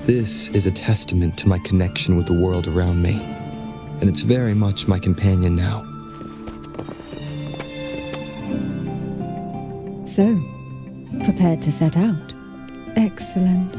This is a testament to my connection with the world around me, and it's very much my companion now. So, prepared to set out? Excellent.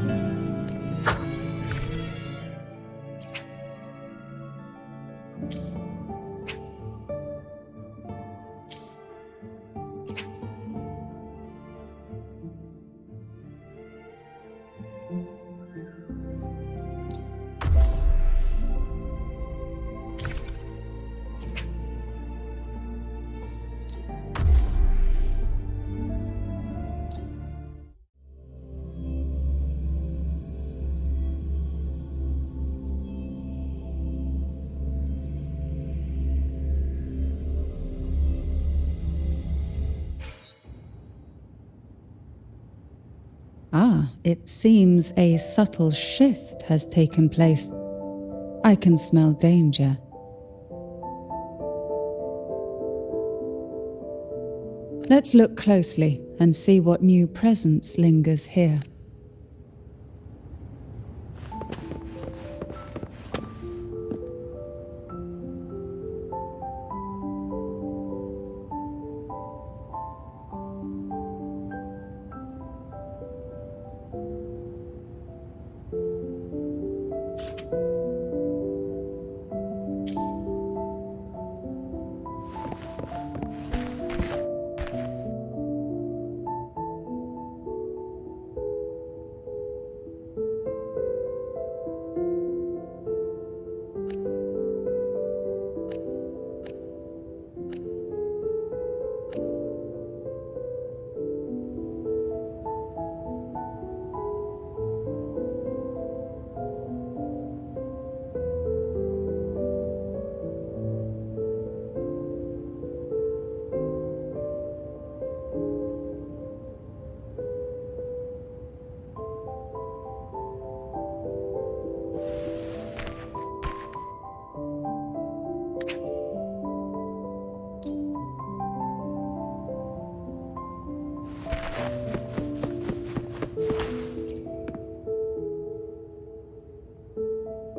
Ah, it seems a subtle shift has taken place. I can smell danger. Let's look closely and see what new presence lingers here.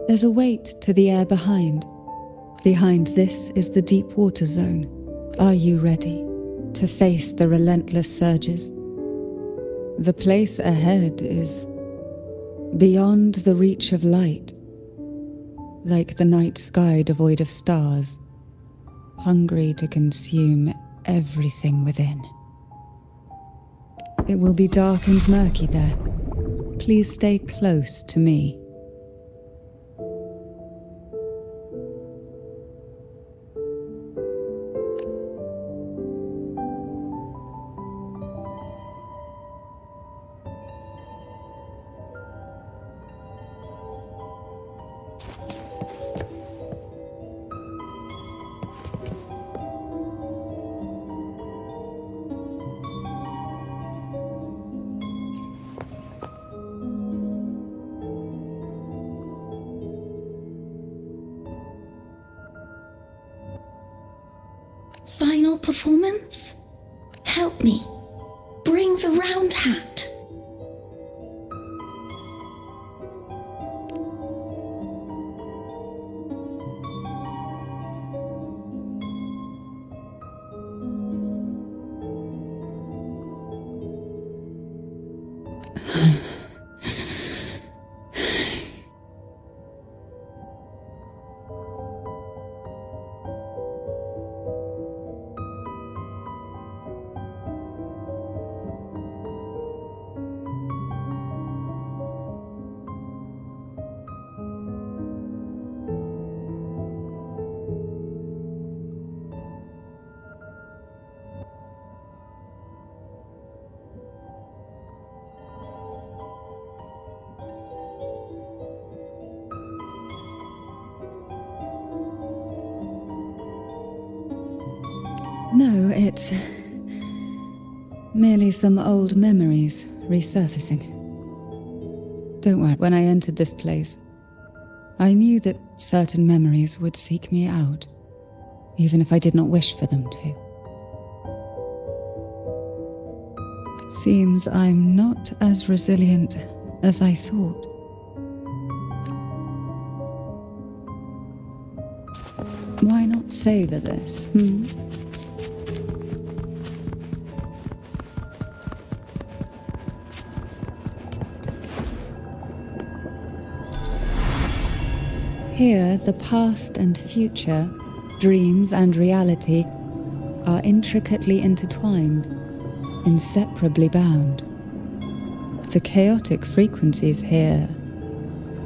There's a weight to the air behind. Behind this is the deep water zone. Are you ready to face the relentless surges? The place ahead is beyond the reach of light, like the night sky devoid of stars, hungry to consume everything within. It will be dark and murky there. Please stay close to me. Final performance? Help me. Bring the round hat. No, it's merely some old memories resurfacing. Don't worry, when I entered this place, I knew that certain memories would seek me out, even if I did not wish for them to. Seems I'm not as resilient as I thought. Why not savor this, Here, the past and future, dreams and reality, are intricately intertwined, inseparably bound. The chaotic frequencies here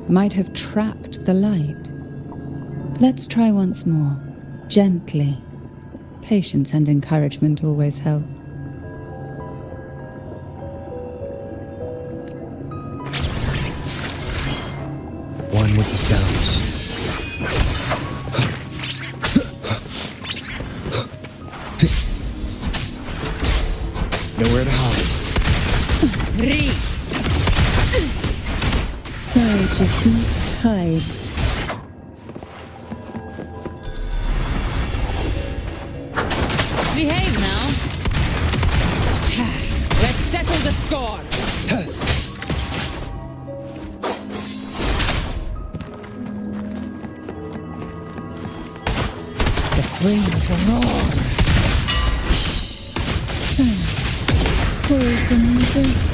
might have trapped the light. Let's try once more, gently. Patience and encouragement always help. One with the sounds. Nowhere to hide. Surge of deep tides. Behave now. Let's settle the score. The flames roar. Pour from the earth.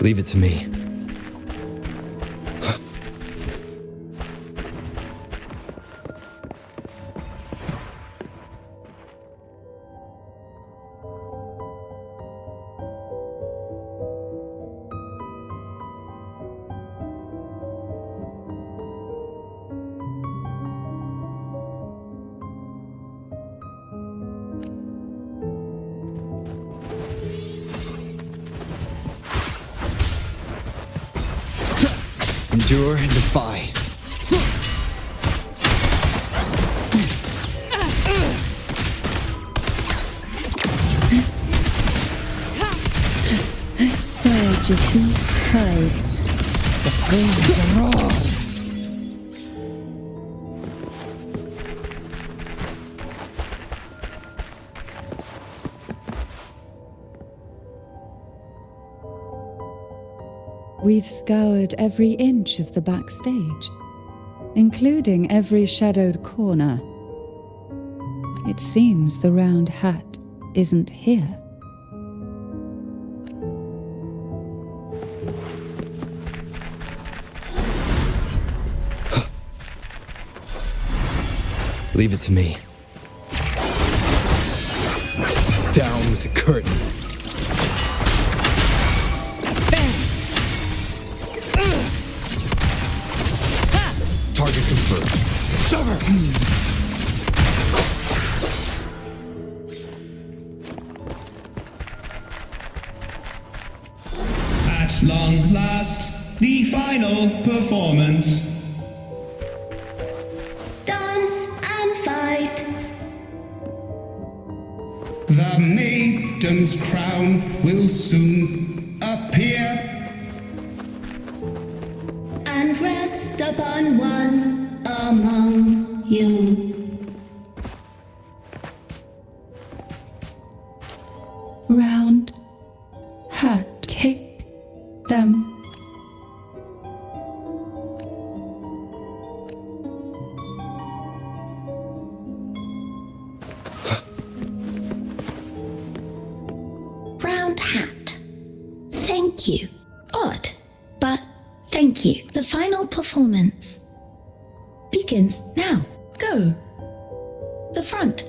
Leave it to me. Endure and defy. Surge of deep tides. The flames roar. We've scoured every inch of the backstage, including every shadowed corner. It seems the round hat isn't here. Leave it to me. Down with the curtain. Target confirmed. At long last, the final performance. Dance and fight. The maiden's crown will soon appear. And rest upon one among you. Round hat, take them. Round hat. Thank you. Odd, but thank you. The final performance begins now. Go. The front.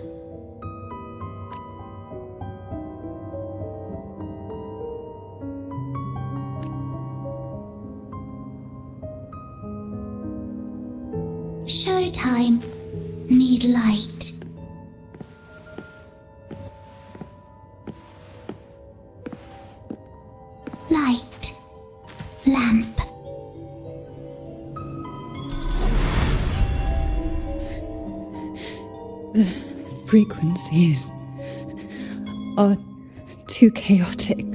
Showtime. Need light. Light. frequencies are too chaotic.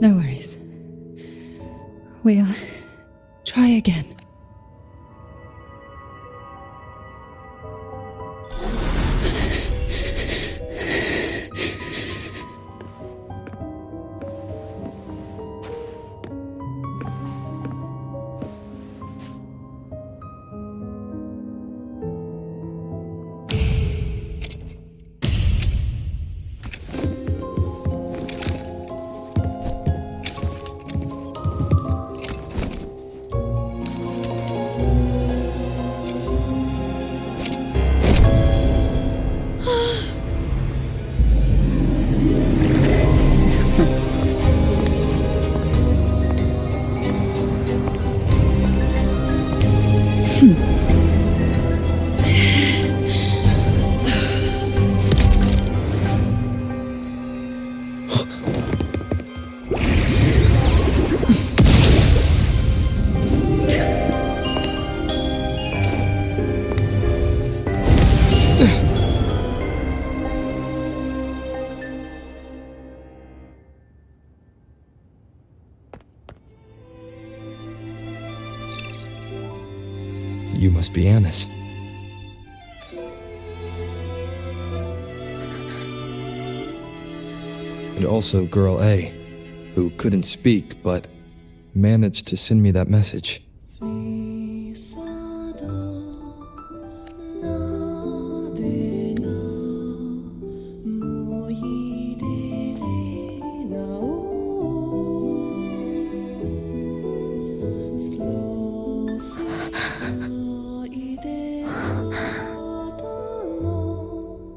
No worries. We'll try again. You must be Anna's. And also Girl A, who couldn't speak but managed to send me that message.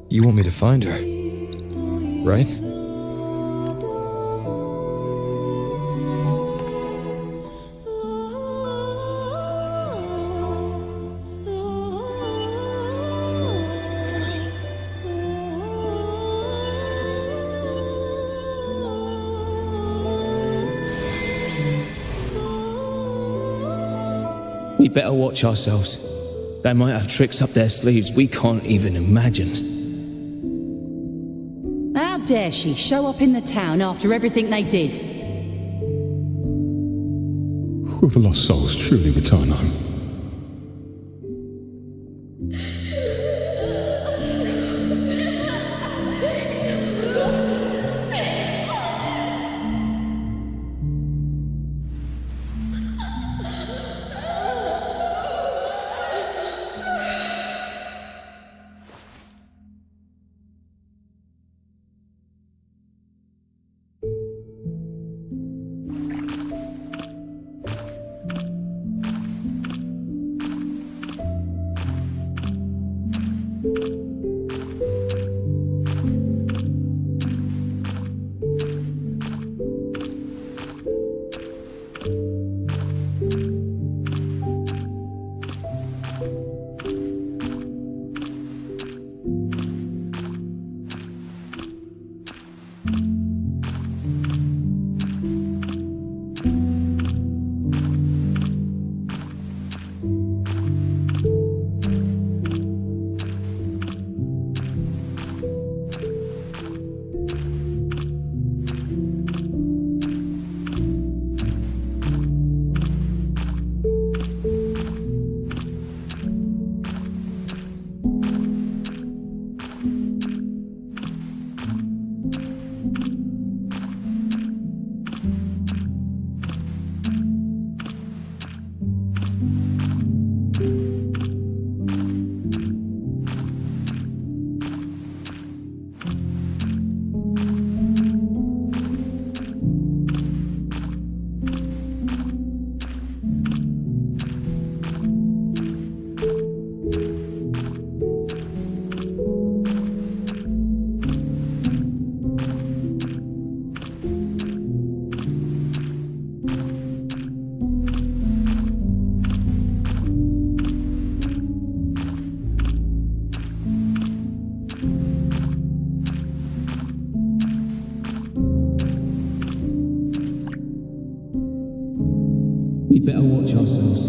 You want me to find her, right? We better watch ourselves. They might have tricks up their sleeves we can't even imagine. How dare she show up in the town after everything they did? Will the lost souls truly return home? We better watch ourselves.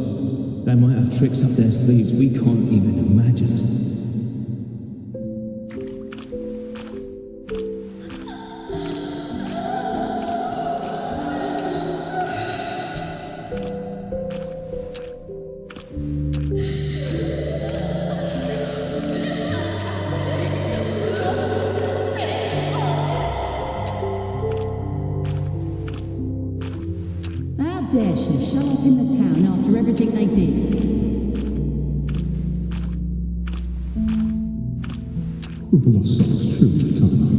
They might have tricks up their sleeves we can't even imagine. dare she show up in the town after everything they did? Will the lost souls truly return home?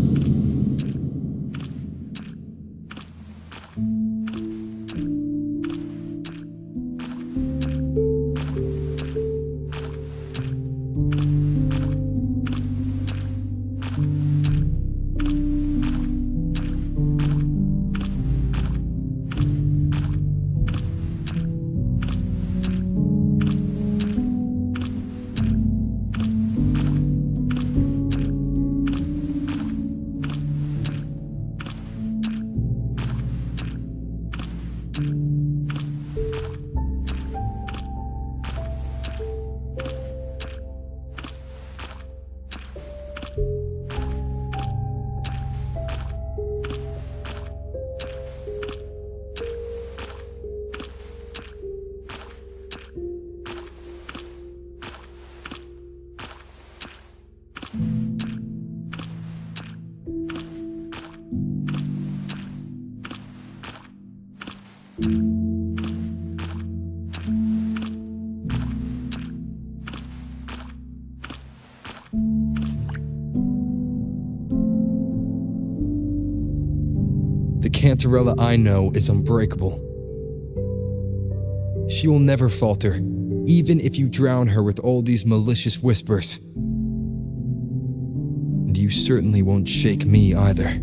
The Cantarella I know is unbreakable. She will never falter, even if you drown her with all these malicious whispers. And you certainly won't shake me either.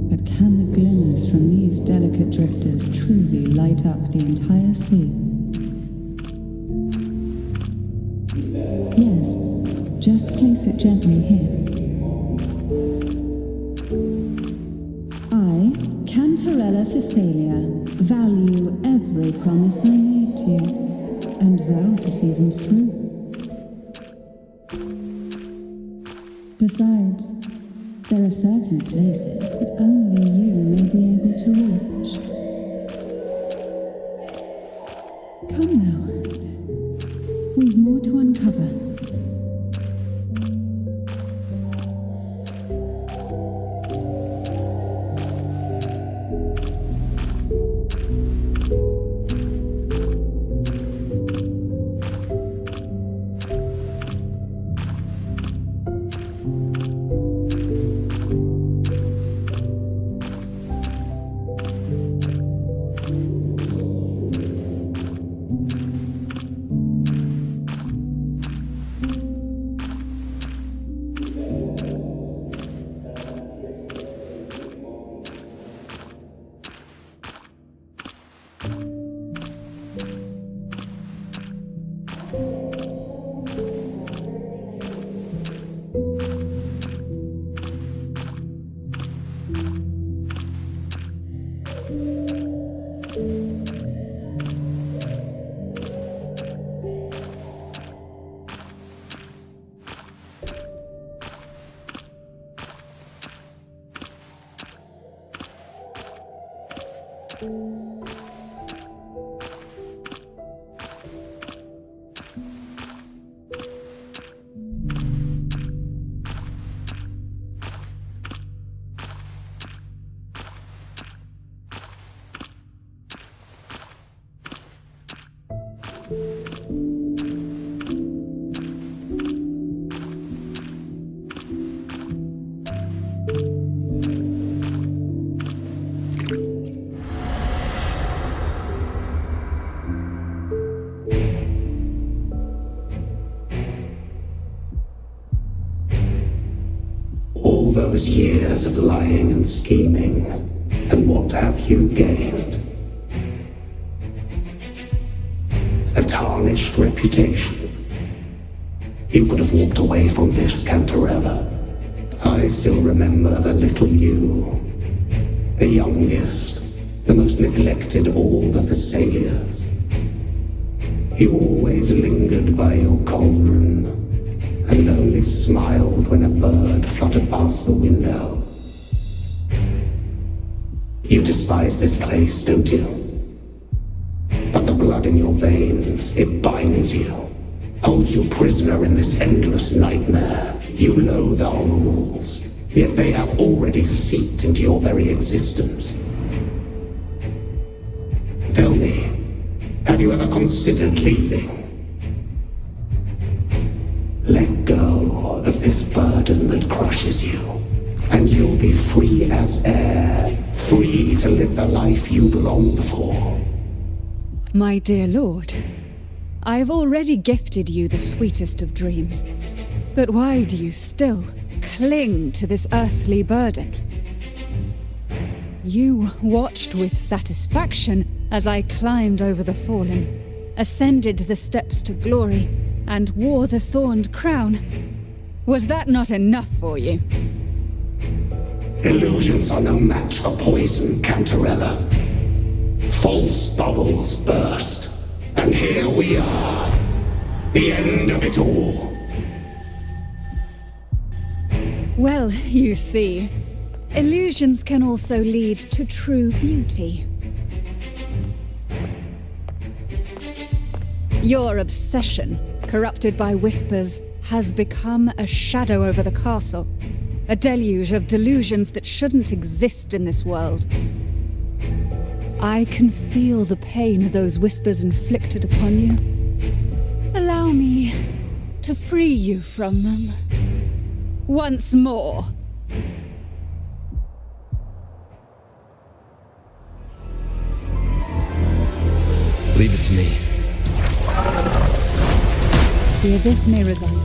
But can the glimmers from these delicate drifters truly light up the entire sea? Yes, just place it gently here. I, Cantarella Physalia, value every promise I made to you, and vow to see them through. Besides, there are certain places that only you may be able to reach. Come now. We've more to uncover. All those years of lying and scheming, and what have you gained? A tarnished reputation. You could have walked away from this, Cantarella. I still remember the little you, the youngest, the most neglected of all the Thessalias. You always lingered by your cauldron, and only smiled when a bird fluttered past the window. You despise this place, don't you? But the blood in your veins, it binds you, holds you prisoner in this endless nightmare. You loathe our rules, yet they have already seeped into your very existence. Have you ever considered leaving? Let go of this burden that crushes you, and you'll be free as air, free to live the life you've longed for. My dear lord, I have already gifted you the sweetest of dreams. But why do you still cling to this earthly burden? You watched with satisfaction as I climbed over the fallen, ascended the steps to glory, and wore the thorned crown. Was that not enough for you? Illusions are no match for poison, Cantarella. False bubbles burst, and here we are. The end of it all. Well, you see, illusions can also lead to true beauty. Your obsession, corrupted by whispers, has become a shadow over the castle. A deluge of delusions that shouldn't exist in this world. I can feel the pain those whispers inflicted upon you. Allow me to free you from them. Once more. Leave it to me. The abyss may reside.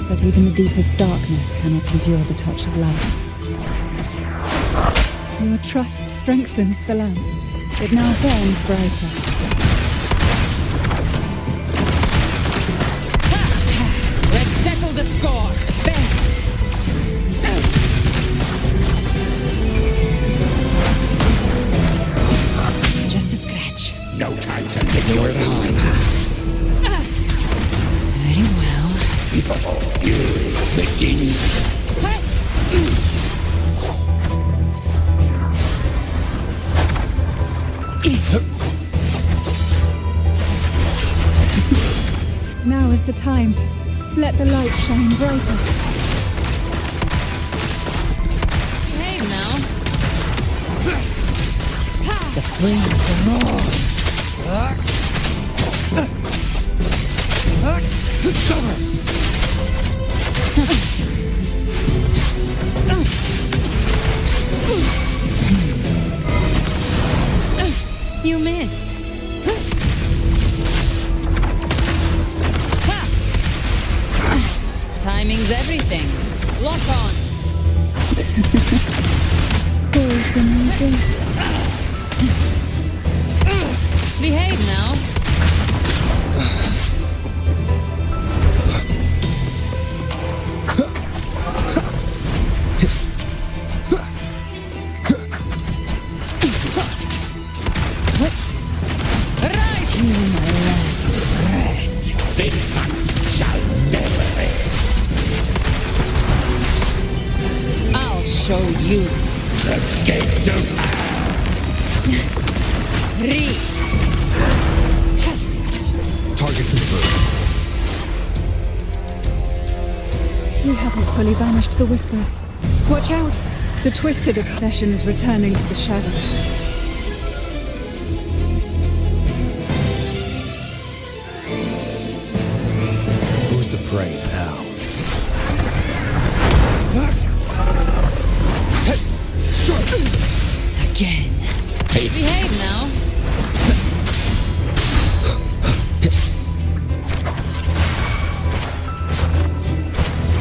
But even the deepest darkness cannot endure the touch of light. Your trust strengthens the lamp. It now burns brighter. Let's settle the score. Bang! Just a scratch. No time to nowhere to hide. Very well. Your fury begins. Now is the time. Let the light shine brighter. Behave now. The flames are You missed. Timing's everything. Lock on. Behave now. Right to my last breath. This act shall never end. I'll show you. The gates of hell. Read. Target confirmed. You haven't fully banished the whispers. Watch out! The twisted obsession is returning to the shadow. Who's the prey now? again. Behave now.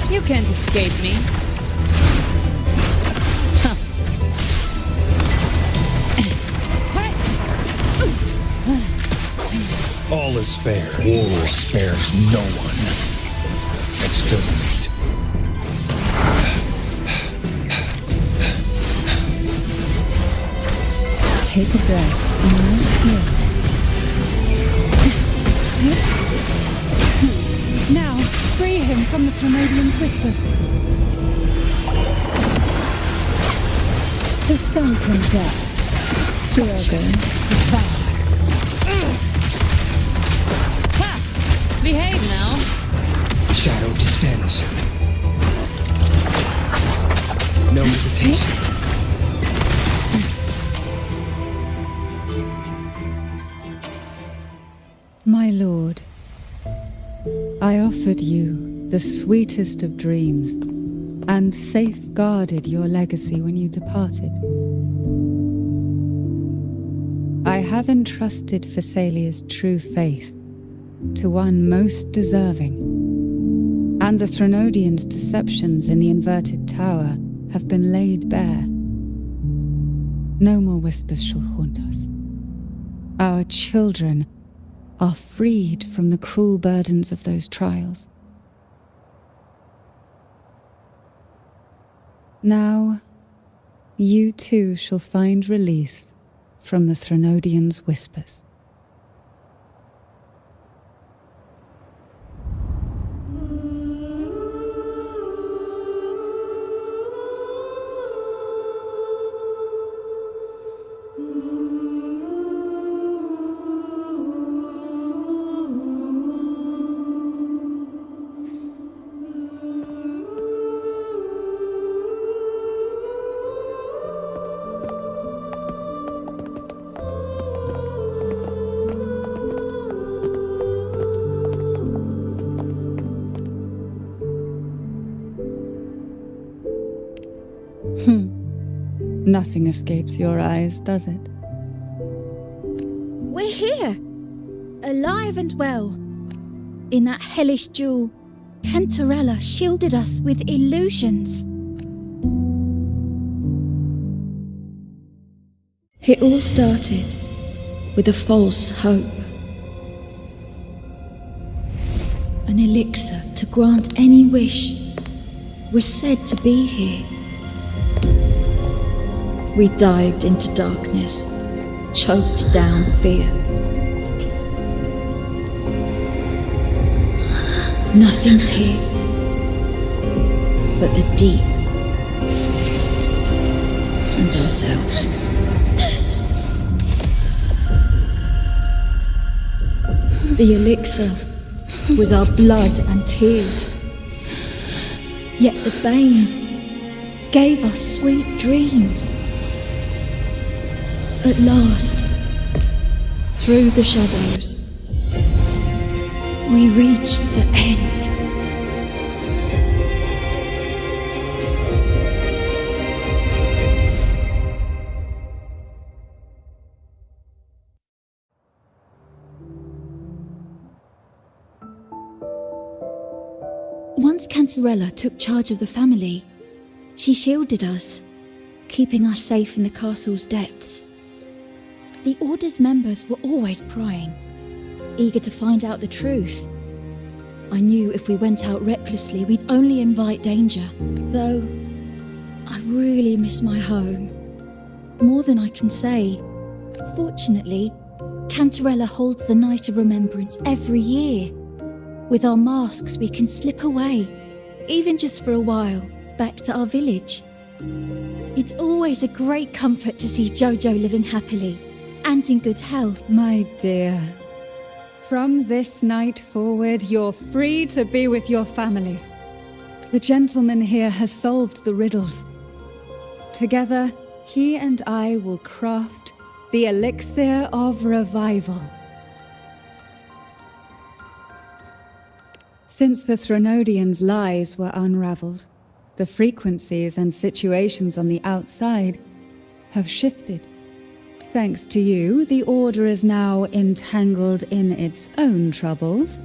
You can't escape me. All is fair. War spares no one. Exterminate. Take a breath and now, free him from the Primordian whispers. To sunken depths, struggle, devour. Behave now. Shadow descend. plans. No hesitation. My lord, I offered you the sweetest of dreams and safeguarded your legacy when you departed. I have entrusted Phassalia's true faith to one most deserving, and the Threnodians' deceptions in the inverted tower have been laid bare. No more whispers shall haunt us. Our children are freed from the cruel burdens of those trials. Now, you too shall find release from the Threnodians' whispers. Nothing escapes your eyes, does it? We're here, alive and well. In that hellish duel, Cantarella shielded us with illusions. It all started with a false hope. An elixir to grant any wish was said to be here. We dived into darkness, choked down fear. Nothing's here but the deep and ourselves. The elixir was our blood and tears, yet the bane gave us sweet dreams. At last, through the shadows, we reached the end. Once Cantarella took charge of the family, she shielded us, keeping us safe in the castle's depths. The Order's members were always prying, eager to find out the truth. I knew if we went out recklessly, we'd only invite danger. Though, I really miss my home. More than I can say. Fortunately, Cantarella holds the Night of Remembrance every year. With our masks, we can slip away, even just for a while, back to our village. It's always a great comfort to see Jojo living happily and in good health. My dear, from this night forward, you're free to be with your families. The gentleman here has solved the riddles. Together, he and I will craft the elixir of revival. Since the Threnodians' lies were unraveled, the frequencies and situations on the outside have shifted. Thanks to you, the Order is now entangled in its own troubles.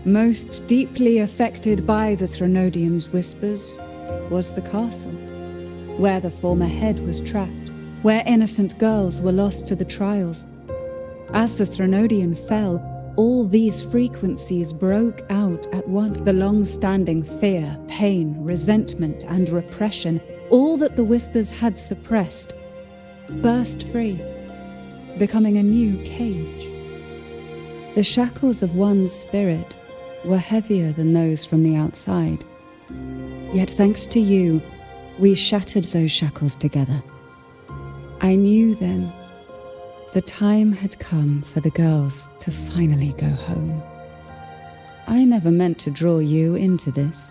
Most deeply affected by the Threnodians' whispers was the castle, where the former head was trapped, where innocent girls were lost to the trials. As the Threnodian fell, all these frequencies broke out at once. The long-standing fear, pain, resentment, and repression, all that the whispers had suppressed, burst free, becoming a new cage. The shackles of one's spirit were heavier than those from the outside. Yet thanks to you, we shattered those shackles together. I knew then the time had come for the girls to finally go home. I never meant to draw you into this.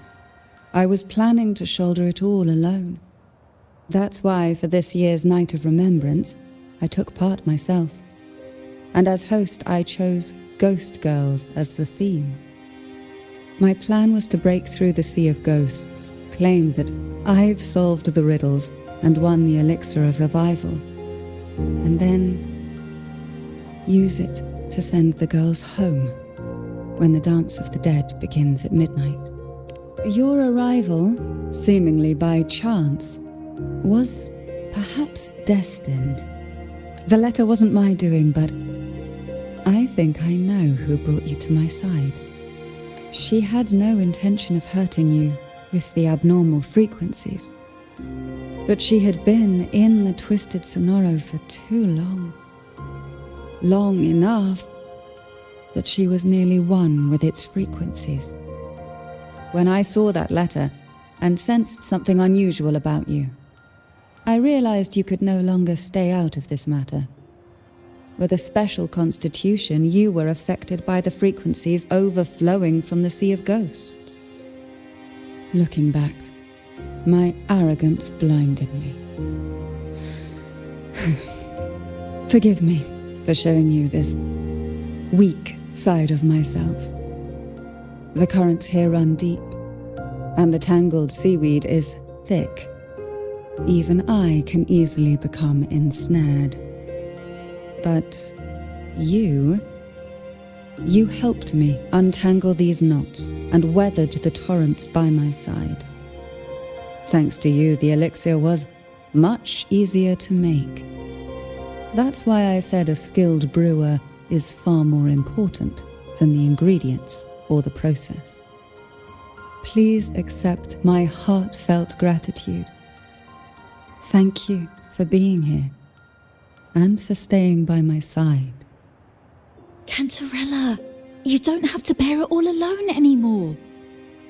I was planning to shoulder it all alone. That's why, for this year's Night of Remembrance, I took part myself. And as host, I chose Ghost Girls as the theme. My plan was to break through the sea of ghosts, claim that I've solved the riddles and won the elixir of revival, and then use it to send the girls home when the Dance of the Dead begins at midnight. Your arrival, seemingly by chance, was perhaps destined. The letter wasn't my doing, but I think I know who brought you to my side. She had no intention of hurting you with the abnormal frequencies, but she had been in the Twisted Sonoro for too long. Long enough that she was nearly one with its frequencies. When I saw that letter and sensed something unusual about you, I realized you could no longer stay out of this matter. With a special constitution, you were affected by the frequencies overflowing from the Sea of Ghosts. Looking back, my arrogance blinded me. Forgive me for showing you this weak side of myself. The currents here run deep, and the tangled seaweed is thick. Even I can easily become ensnared. But you helped me untangle these knots and weathered the torrents by my side. Thanks to you, the elixir was much easier to make. That's why I said a skilled brewer is far more important than the ingredients or the process. Please accept my heartfelt gratitude. Thank you for being here and for staying by my side. Cantarella, you don't have to bear it all alone anymore.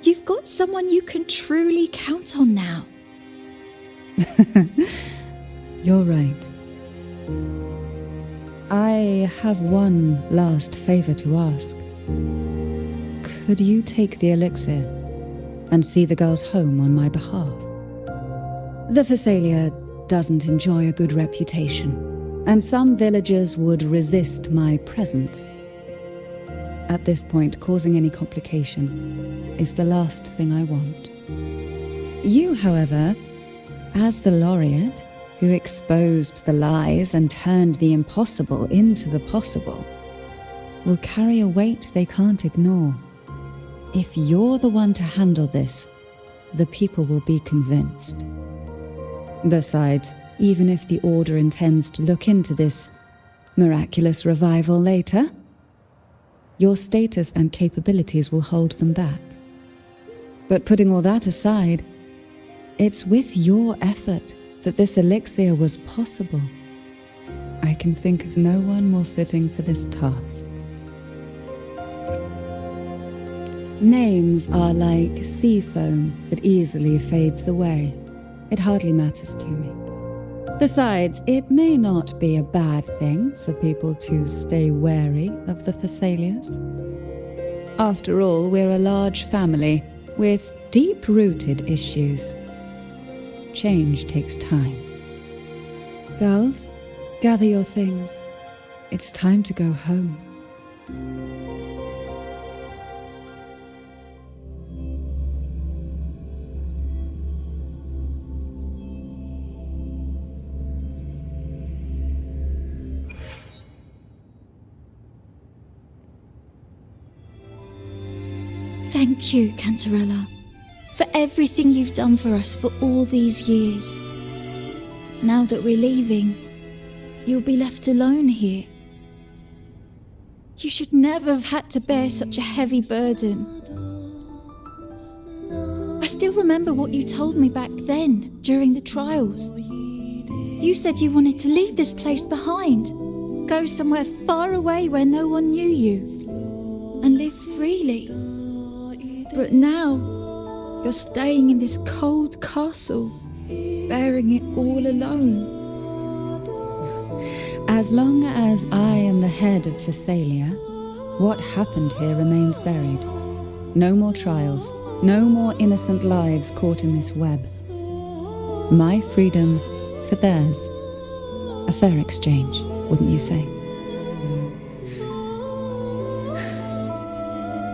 You've got someone you can truly count on now. You're right. I have one last favor to ask. Could you take the elixir and see the girls home on my behalf? The Phasalia doesn't enjoy a good reputation, and some villagers would resist my presence. At this point, causing any complication is the last thing I want. You, however, as the laureate who exposed the lies and turned the impossible into the possible, will carry a weight they can't ignore. If you're the one to handle this, the people will be convinced. Besides, even if the Order intends to look into this miraculous revival later, your status and capabilities will hold them back. But putting all that aside, it's with your effort that this elixir was possible. I can think of no one more fitting for this task. Names are like sea foam that easily fades away. It hardly matters to me. Besides, it may not be a bad thing for people to stay wary of the Phasalias. After all, we're a large family with deep-rooted issues. Change takes time. Girls, gather your things. It's time to go home. Thank you, Cantarella, for everything you've done for us for all these years. Now that we're leaving, you'll be left alone here. You should never have had to bear such a heavy burden. I still remember what you told me back then, during the trials. You said you wanted to leave this place behind, go somewhere far away where no one knew you, and live freely. But now, you're staying in this cold castle, bearing it all alone. As long as I am the head of Phasalia, what happened here remains buried. No more trials, No more innocent lives caught in this web. My freedom for theirs. A fair exchange, wouldn't you say?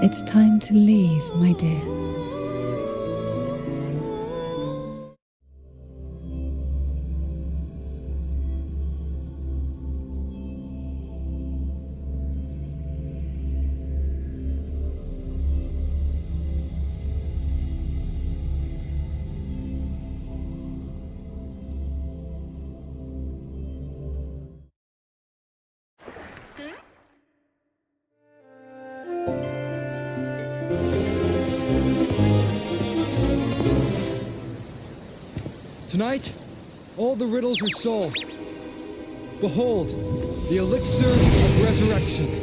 It's time to leave, my dear. Tonight, all the riddles are solved. Behold, the elixir of resurrection.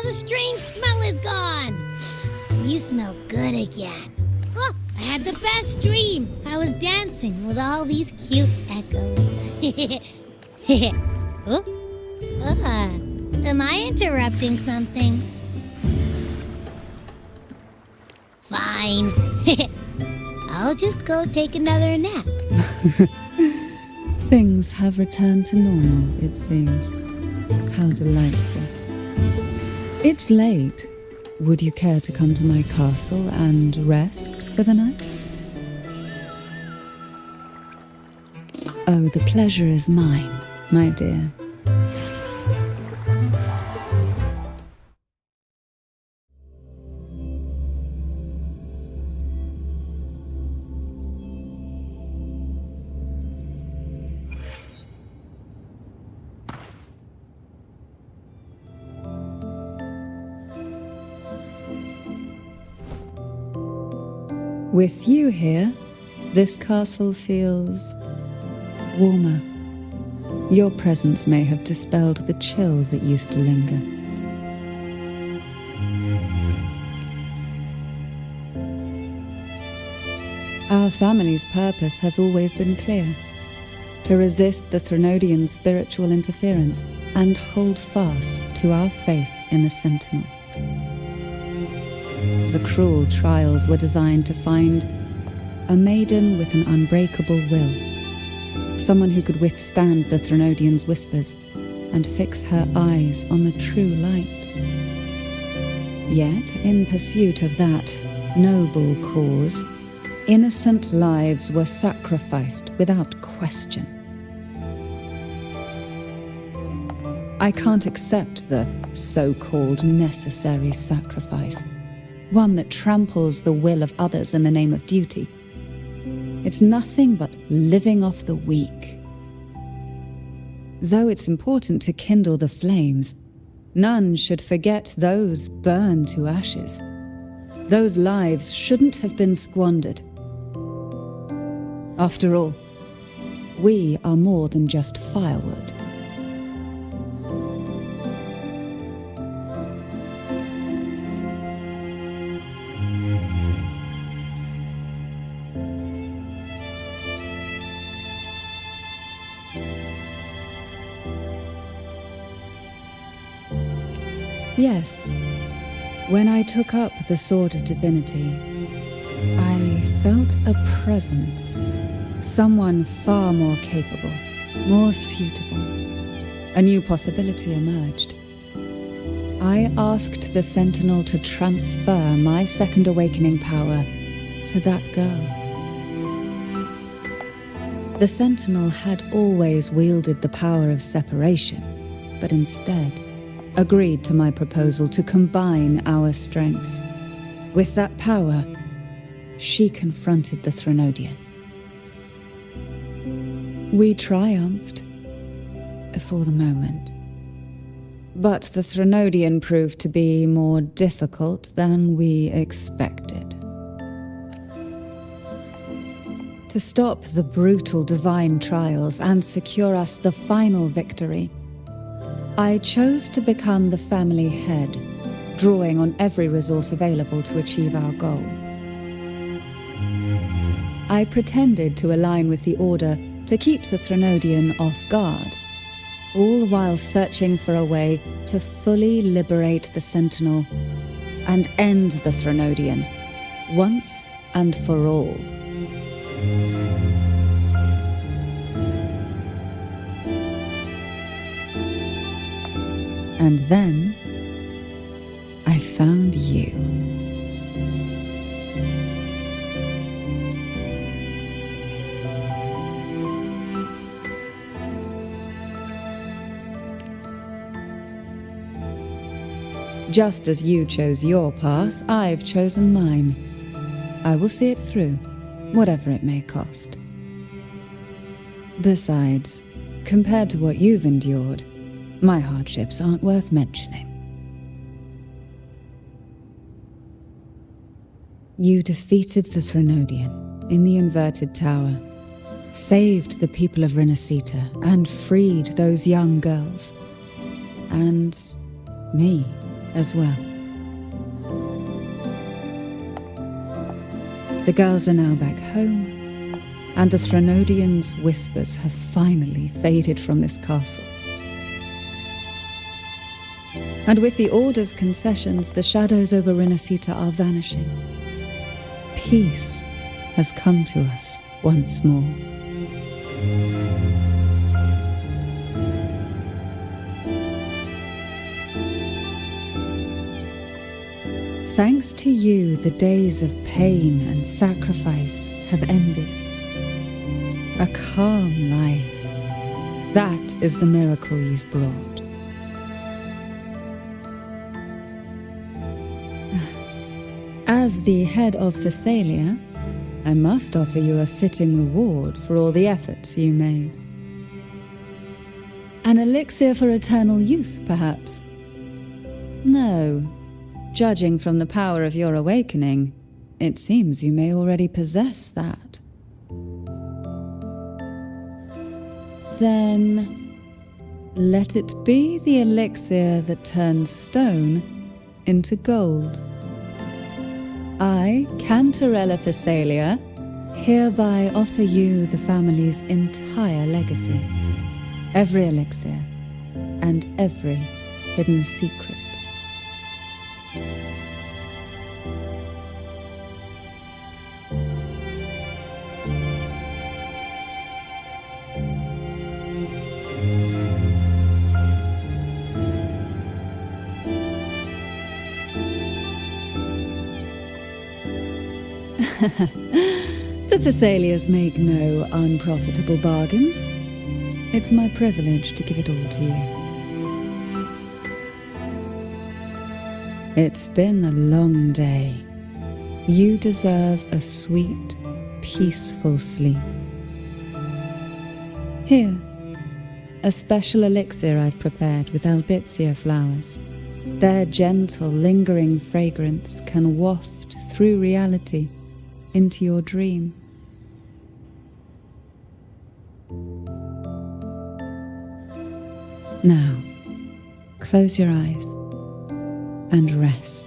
The strange smell is gone. You smell good again. Oh, I had the best dream. I was dancing with all these cute echoes. Am I interrupting something? Fine. I'll just go take another nap. Things have returned to normal, it seems. How delightful. It's late. Would you care to come to my castle and rest for the night? Oh, the pleasure is mine, my dear. With you here, this castle feels warmer. Your presence may have dispelled the chill that used to linger. Our family's purpose has always been clear: to resist the Threnodian spiritual interference and hold fast to our faith in the Sentinel. The cruel trials were designed to find a maiden with an unbreakable will, someone who could withstand the Threnodian's whispers and fix her eyes on the true light. Yet, in pursuit of that noble cause, innocent lives were sacrificed without question. I can't accept the so-called necessary sacrifice, one that tramples the will of others in the name of duty. It's nothing but living off the weak. Though it's important to kindle the flames, none should forget those burned to ashes. Those lives shouldn't have been squandered. After all, we are more than just firewood. Yes, when I took up the Sword of Divinity, I felt a presence Someone far more capable, more suitable. A new possibility emerged. I asked the Sentinel to transfer my second awakening power to that girl. The Sentinel had always wielded the power of separation, but instead agreed to my proposal to combine our strengths. With that power, she confronted the Threnodian. We triumphed, for the moment. But the Threnodian proved to be more difficult than we expected. To stop the brutal divine trials and secure us the final victory, I chose to become the family head, drawing on every resource available to achieve our goal. I pretended to align with the Order to keep the Threnodian off guard, all while searching for a way to fully liberate the Sentinel and end the Threnodian, once and for all. And then I found you. Just as you chose your path, I've chosen mine. I will see it through, whatever it may cost. Besides, compared to what you've endured, my hardships aren't worth mentioning. You defeated the Threnodian in the Inverted Tower, saved the people of Renacita, and freed those young girls. And me as well. The girls are now back home, and the Threnodian's whispers have finally faded from this castle. And with the Order's concessions, the shadows over Renacita are vanishing. Peace has come to us once more. Thanks to you, the days of pain and sacrifice have ended. A calm life. That is the miracle you've brought. As the head of Thessalia, I must offer you a fitting reward for all the efforts you made. An elixir for eternal youth, perhaps? No. Judging from the power of your awakening, it seems you may already possess that. Then, let it be the elixir that turns stone into gold. I, Cantarella Thessalia, hereby offer you the family's entire legacy. Every elixir and every hidden secret. The Thessalias make no unprofitable bargains. It's my privilege to give it all to you. It's been a long day. You deserve a sweet, peaceful sleep. Here, a special elixir I've prepared with albizia flowers. Their gentle, lingering fragrance can waft through reality into your dream. Now, close your eyes and rest.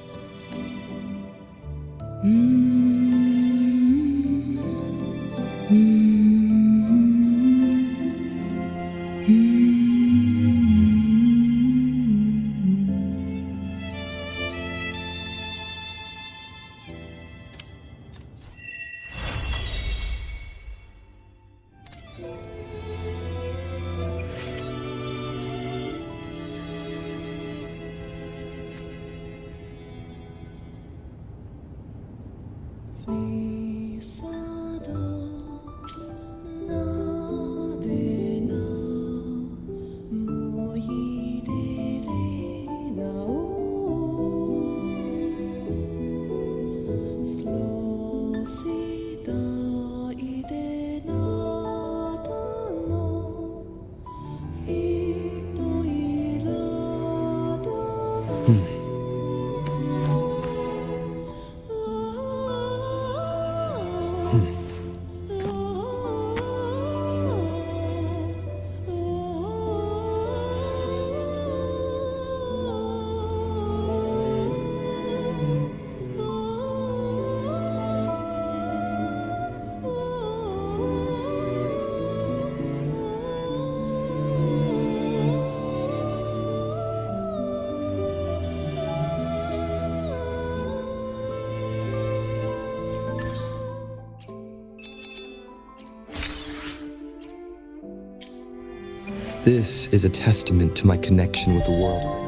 This is a testament to my connection with the world.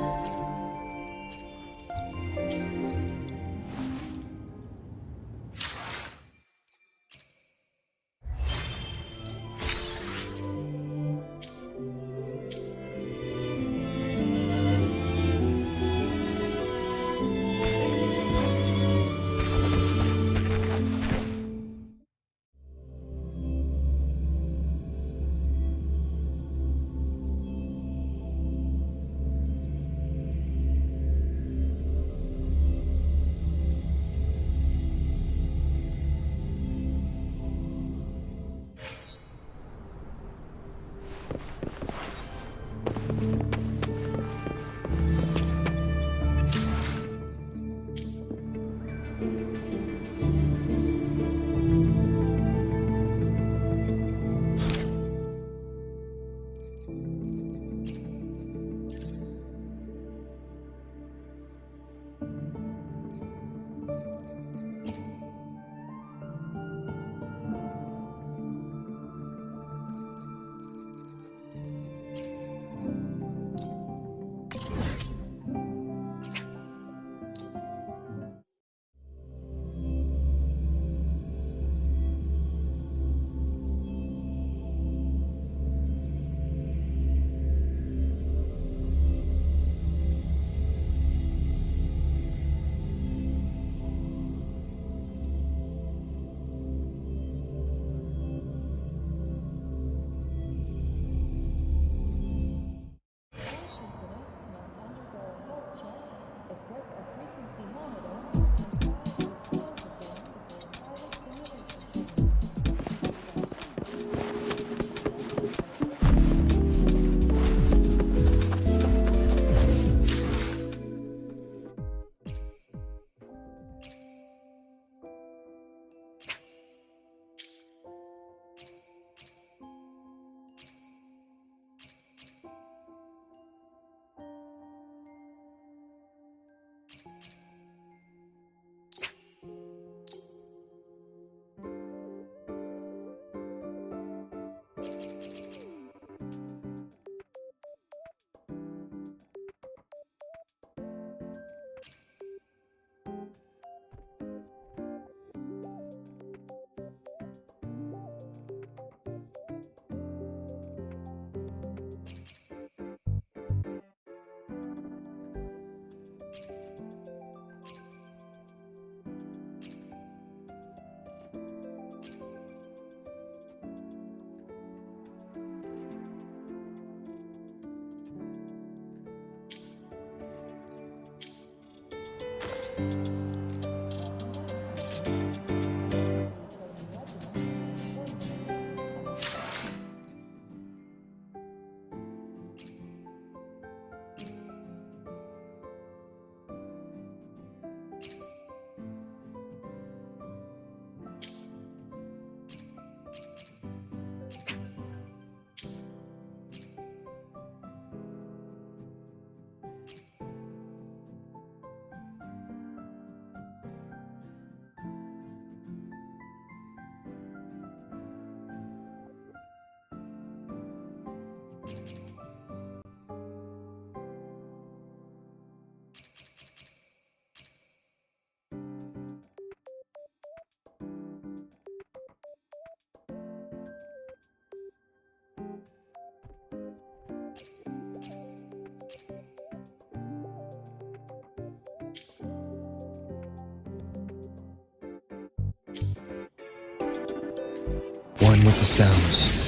One with the sounds.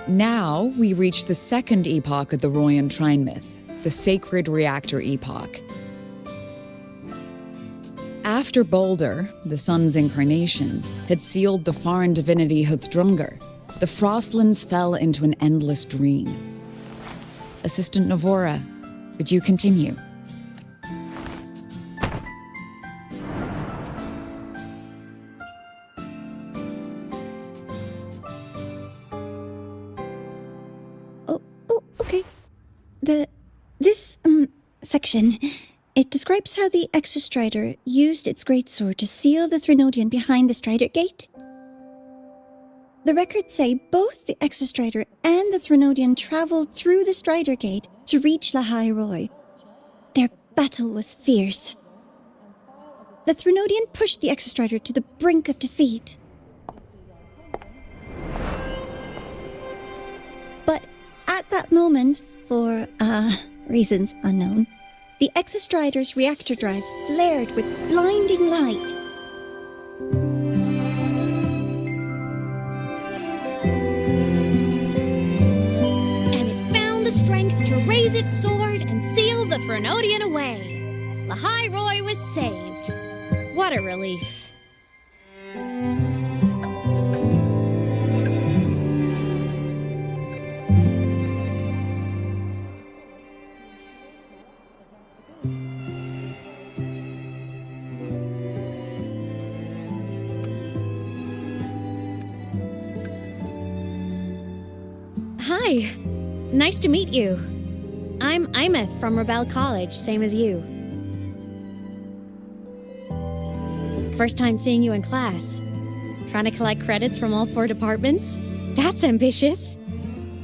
Now we reach the second epoch of the Royan Trine myth, the Sacred Reactor Epoch. After Baldur, the sun's incarnation, had sealed the foreign divinity Huthdrungr, the Frostlands fell into an endless dream. Assistant Navora, would you continue? This section, it describes how the Exostrider used its greatsword to seal the Threnodian behind the Strider Gate. The records say both the Exostrider and the Threnodian traveled through the Strider Gate to reach Lahai Roy. Their battle was fierce. The Threnodian pushed the Exostrider to the brink of defeat. But at that moment, for, reasons unknown, the Exostrider's reactor drive flared with blinding light. And it found the strength to raise its sword and seal the Threnodian away. Lahai Roy was saved. What a relief. Hi. Nice to meet you. I'm Imeth from Rebel College, same as you. First time seeing you in class. Trying to collect credits from all 4 departments? That's ambitious.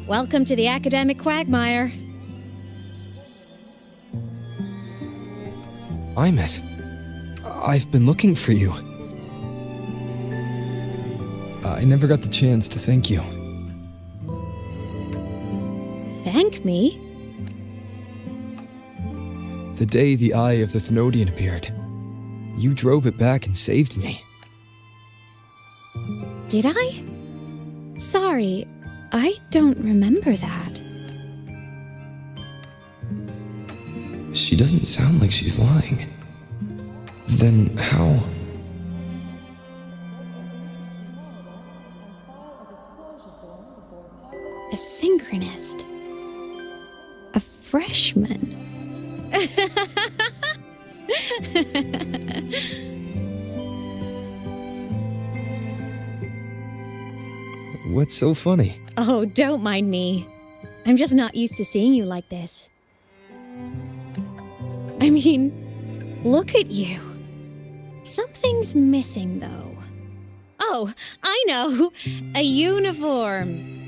Welcome to the academic quagmire. Imeth, I've been looking for you. I never got the chance to thank you. Thank me? The day the Eye of the Thenodian appeared, you drove it back and saved me. Did I? Sorry, I don't remember that. She doesn't sound like she's lying. Then how? A synchronist. A freshman. What's so funny? Oh, don't mind me. I'm just not used to seeing you like this. I mean, look at you. Something's missing, though. Oh, I know! A uniform!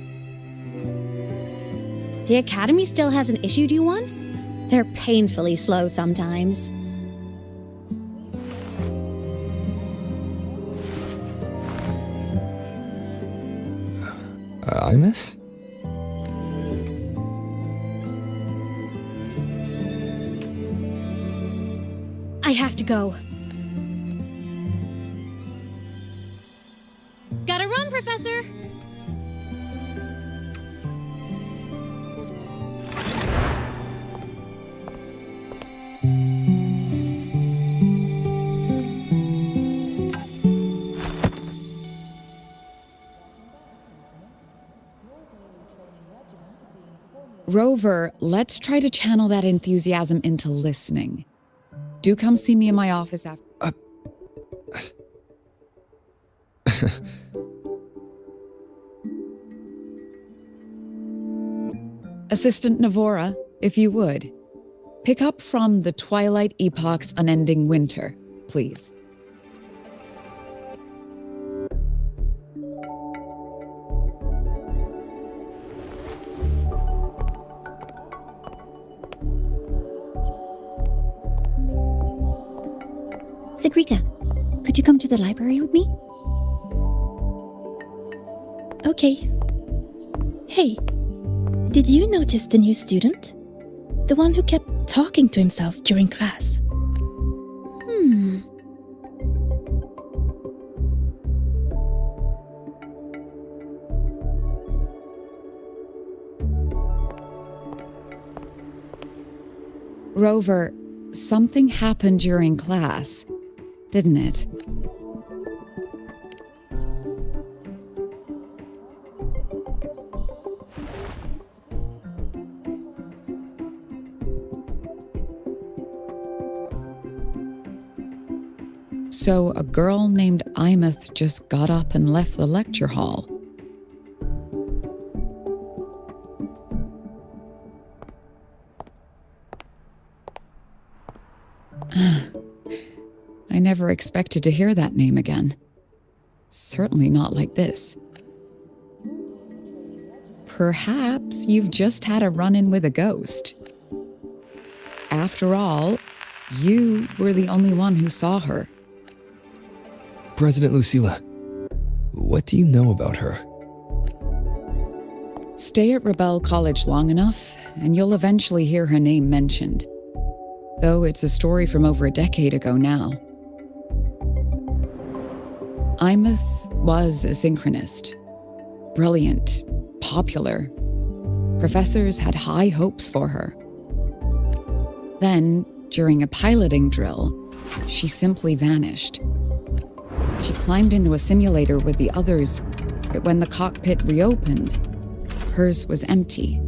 The Academy still hasn't issued you one? They're painfully slow sometimes. Imeth? I have to go. Gotta run, Professor! Rover, let's try to channel that enthusiasm into listening. Do come see me in my office after. Assistant Navora, if you would. Pick up from the Twilight Epoch's Unending Winter, please. Sigrika, could you come to the library with me? Okay. Hey, did you notice the new student? The one who kept talking to himself during class. Rover, something happened during class, didn't it? So a girl named Imeth just got up and left the lecture hall. I never expected to hear that name again. Certainly not like this. Perhaps you've just had a run-in with a ghost. After all, you were the only one who saw her. President Lucilla, what do you know about her? Stay at Rebel College long enough, and you'll eventually hear her name mentioned. Though it's a story from over a decade ago now. Imeth was a synchronist. Brilliant, popular. Professors had high hopes for her. Then, during a piloting drill, she simply vanished. She climbed into a simulator with the others, but when the cockpit reopened, hers was empty.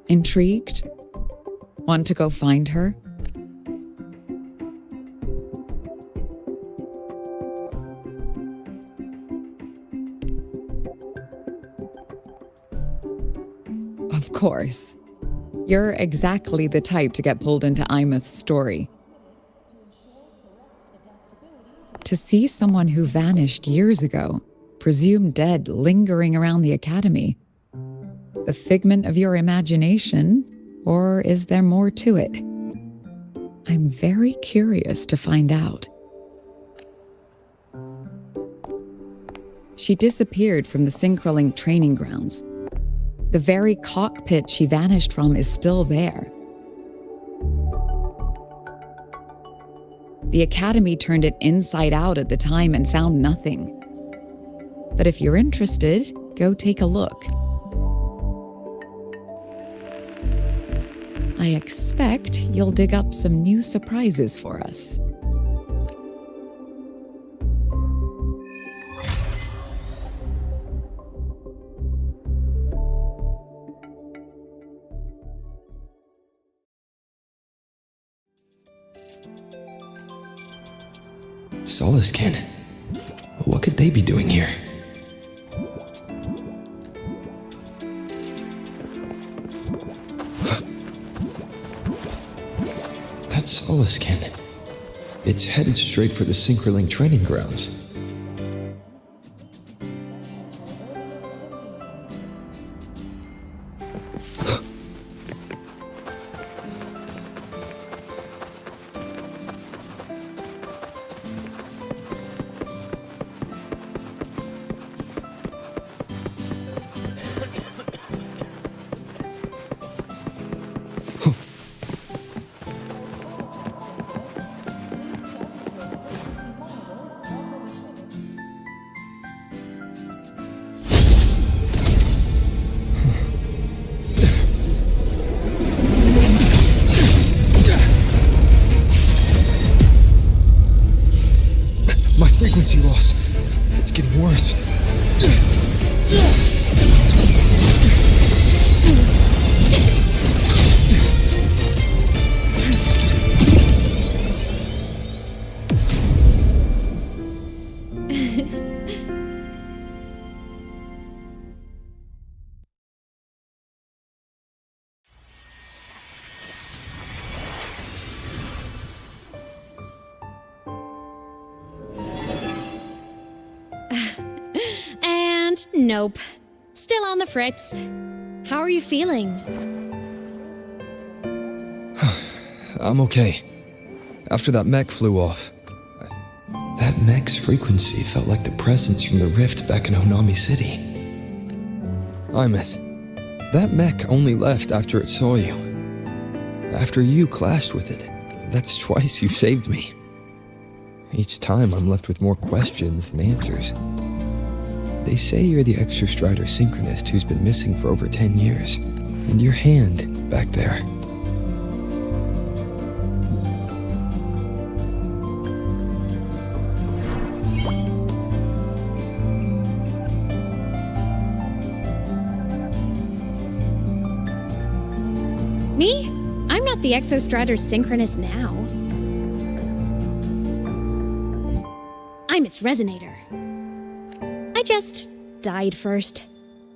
Intrigued? Want to go find her? Of course. You're exactly the type to get pulled into Imeth's story. To see someone who vanished years ago, presumed dead, lingering around the academy. A figment of your imagination, or is there more to it? I'm very curious to find out. She disappeared from the Synchroling training grounds. The very cockpit she vanished from is still there. The Academy turned it inside out at the time and found nothing. But if you're interested, go take a look. I expect you'll dig up some new surprises for us. Solaskin. What could they be doing here? That's Solaskin. It's headed straight for the Synchroling training grounds. And nope. Still on the fritz. How are you feeling? I'm okay. After that mech flew off. That mech's frequency felt like the presence from the rift back in Onami City. Imeth, that mech only left after it saw you. After you clashed with it. That's twice you've saved me. Each time I'm left with more questions than answers. They say you're the Exostrider Synchronist who's been missing for over 10 years. And your hand back there. Me? I'm not the Exostrider Synchronist now. I'm its Resonator. I just died first.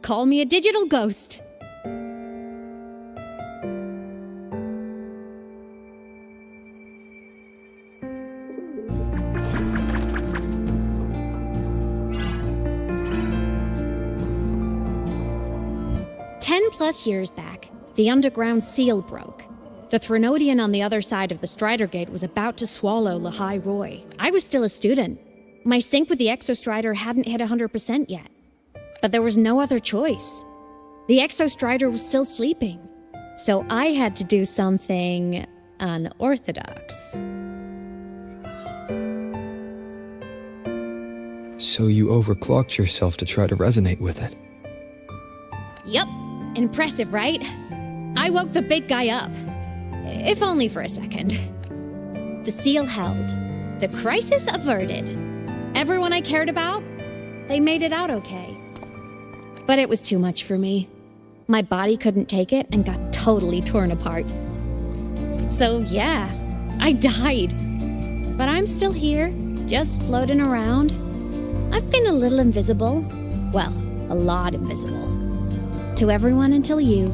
Call me a digital ghost. +10 years back, the underground seal broke. The Threnodian on the other side of the Strider Gate was about to swallow Lahai Roy. I was still a student. My sync with the Exostrider hadn't hit 100% yet. But there was no other choice. The Exostrider was still sleeping. So I had to do something unorthodox. So you overclocked yourself to try to resonate with it. Yup. Impressive, right? I woke the big guy up. If only for a second. The seal held. The crisis averted. Everyone I cared about, they made it out okay. But it was too much for me. My body couldn't take it and got totally torn apart. So yeah, I died. But I'm still here, just floating around. I've been a little invisible. Well, a lot invisible. To everyone until you.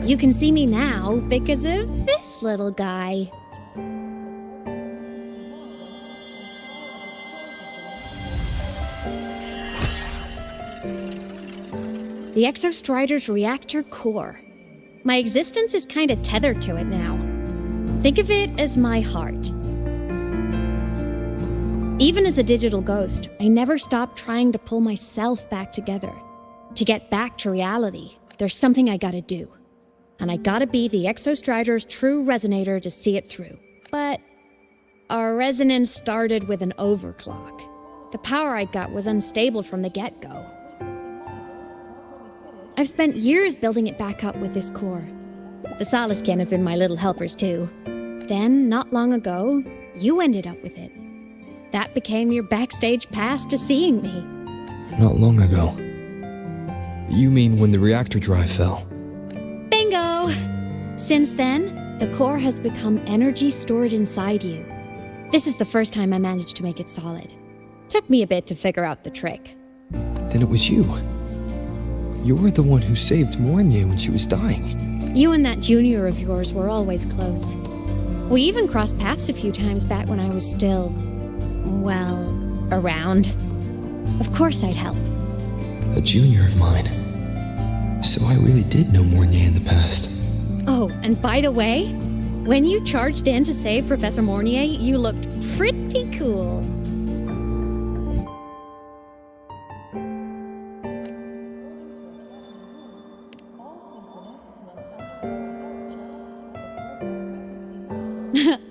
You can see me now because of this little guy. The Exostrider's reactor core. My existence is kinda tethered to it now. Think of it as my heart. Even as a digital ghost, I never stopped trying to pull myself back together. To get back to reality, there's something I gotta do. And I gotta be the Exostrider's true resonator to see it through. But our resonance started with an overclock. The power I got was unstable from the get-go. I've spent years building it back up with this core. The Solaskin have been my little helpers too. Then, not long ago, you ended up with it. That became your backstage pass to seeing me. Not long ago. You mean when the reactor drive fell? Bingo! Since then, the core has become energy stored inside you. This is the first time I managed to make it solid. Took me a bit to figure out the trick. Then it was you. You were the one who saved Mornia when she was dying. You and that junior of yours were always close. We even crossed paths a few times back when I was still, well, around. Of course I'd help. A junior of mine. So I really did know Mornia in the past. Oh, and by the way, when you charged in to save Professor Mornier, you looked pretty cool.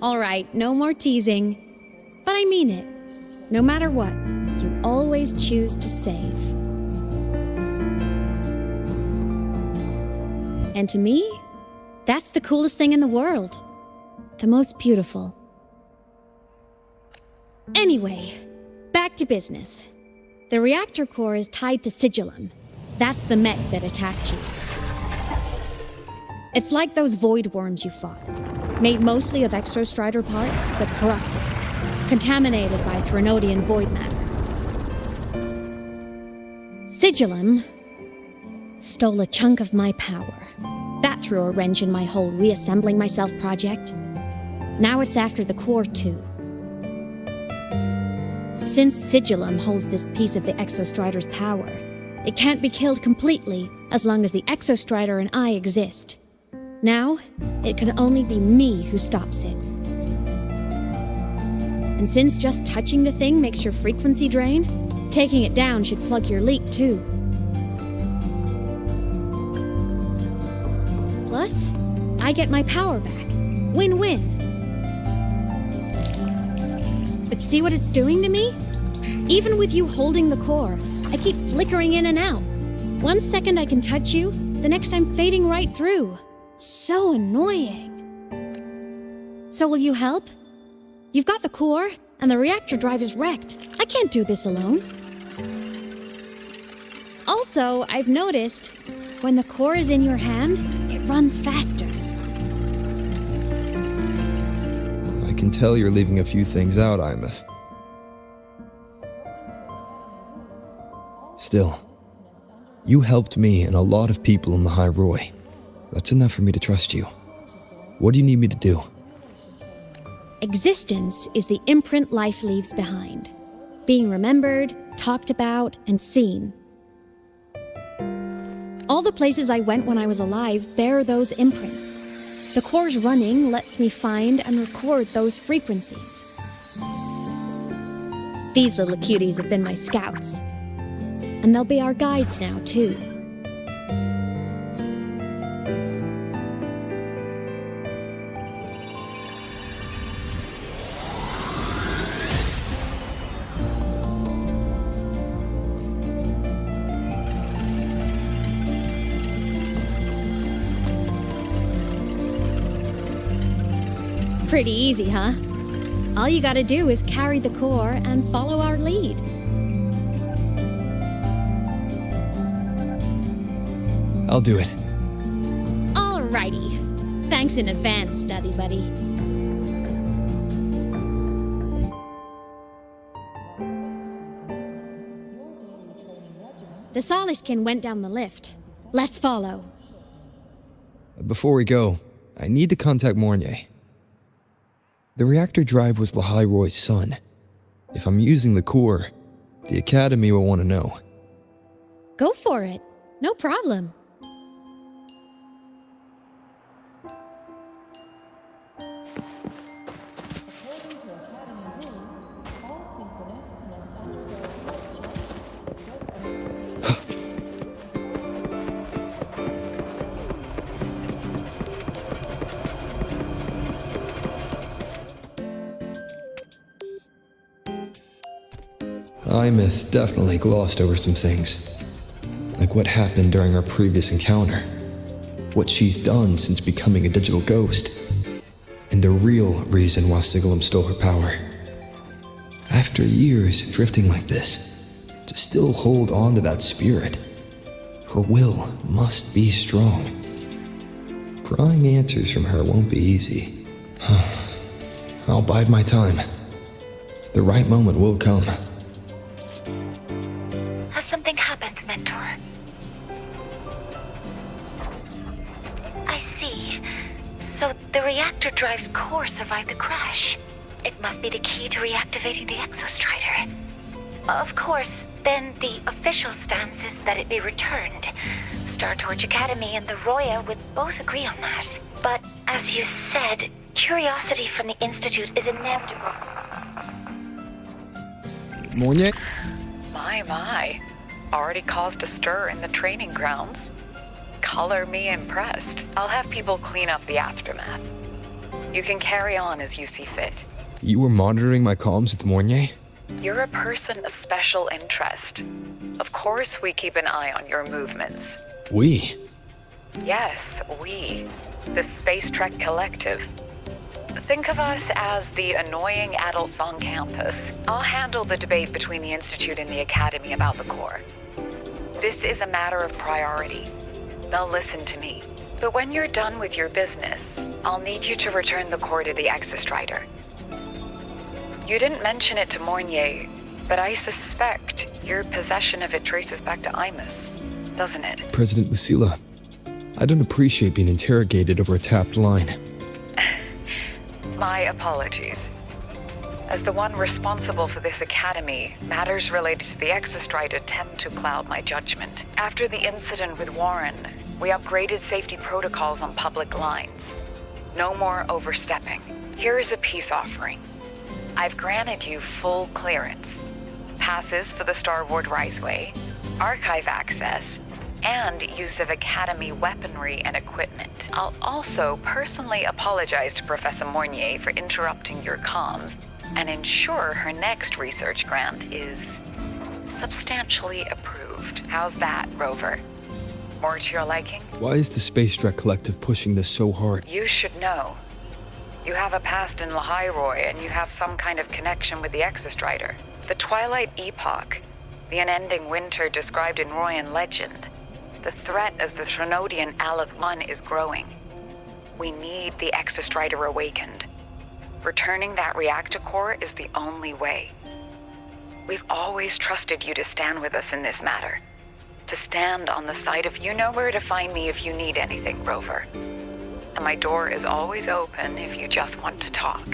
All right, no more teasing. But I mean it. No matter what, you always choose to save. And to me, that's the coolest thing in the world. The most beautiful. Anyway, back to business. The reactor core is tied to Sigillum. That's the mech that attacked you. It's like those void worms you fought. Made mostly of Exostrider parts, but corrupted. Contaminated by Threnodian void matter. Sigillum stole a chunk of my power. That threw a wrench in my whole reassembling myself project. Now it's after the core too. Since Sigillum holds this piece of the Exostrider's power, it can't be killed completely as long as the Exostrider and I exist. Now, it can only be me who stops it. And since just touching the thing makes your frequency drain, taking it down should plug your leak too. Plus, I get my power back. Win-win. But see what it's doing to me? Even with you holding the core, I keep flickering in and out. 1 second I can touch you, the next I'm fading right through. So annoying. So will you help? You've got the core, and the reactor drive is wrecked. I can't do this alone. Also, I've noticed, when the core is in your hand, it runs faster. I can tell you're leaving a few things out, Imeth. Still, you helped me and a lot of people in the High Roy. That's enough for me to trust you. What do you need me to do? Existence is the imprint life leaves behind. Being remembered, talked about, and seen. All the places I went when I was alive bear those imprints. The core's running lets me find and record those frequencies. These little cuties have been my scouts. And they'll be our guides now, too. Pretty easy, huh? All you gotta do is carry the core and follow our lead. I'll do it. Alrighty. Thanks in advance, study buddy. The Soliskin went down the lift. Let's follow. Before we go, I need to contact Mornier. The reactor drive was Lahai Roy's son. If I'm using the core, the Academy will want to know. Go for it. No problem. Imeth definitely glossed over some things. Like what happened during our previous encounter. What she's done since becoming a digital ghost. And the real reason why Sigillum stole her power. After years drifting like this, to still hold on to that spirit, her will must be strong. Prying answers from her won't be easy. I'll bide my time. The right moment will come. Has something happened, Mentor? I see. So the reactor drive's core survived the crash. It must be the key to reactivating the Exostrider. Of course, then the official stance is that it be returned. Star Torch Academy and the Roya would both agree on that. But as you said, curiosity from the Institute is inevitable. Mornier? My. Already caused a stir in the training grounds. Color me impressed. I'll have people clean up the aftermath. You can carry on as you see fit. You were monitoring my comms with Mornier? You're a person of special interest. Of course we keep an eye on your movements. We? Yes, we. The Space Trek Collective. Think of us as the annoying adults on campus. I'll handle the debate between the Institute and the Academy about the core. This is a matter of priority. They'll listen to me. But when you're done with your business, I'll need you to return the core to the Exostrider. You didn't mention it to Mornier, but I suspect your possession of it traces back to Imeth, doesn't it? President Lucilla, I don't appreciate being interrogated over a tapped line. My apologies. As the one responsible for this academy, matters related to the Exostrider tend to cloud my judgment. After the incident with Warren, we upgraded safety protocols on public lines. No more overstepping. Here is a peace offering. I've granted you full clearance, passes for the Starboard Riseway, archive access, and use of Academy weaponry and equipment. I'll also personally apologize to Professor Mornier for interrupting your comms and ensure her next research grant is substantially approved. How's that, Rover? More to your liking? Why is the Space Trek Collective pushing this so hard? You should know. You have a past in Lahairoi, and you have some kind of connection with the Exostrider. The Twilight Epoch, the unending winter described in Royan legend. The threat of the Threnodian Aleph Mun is growing. We need the Exostrider awakened. Returning that reactor core is the only way. We've always trusted you to stand with us in this matter. To stand on the side of you know where to find me if you need anything, Rover. And my door is always open if you just want to talk.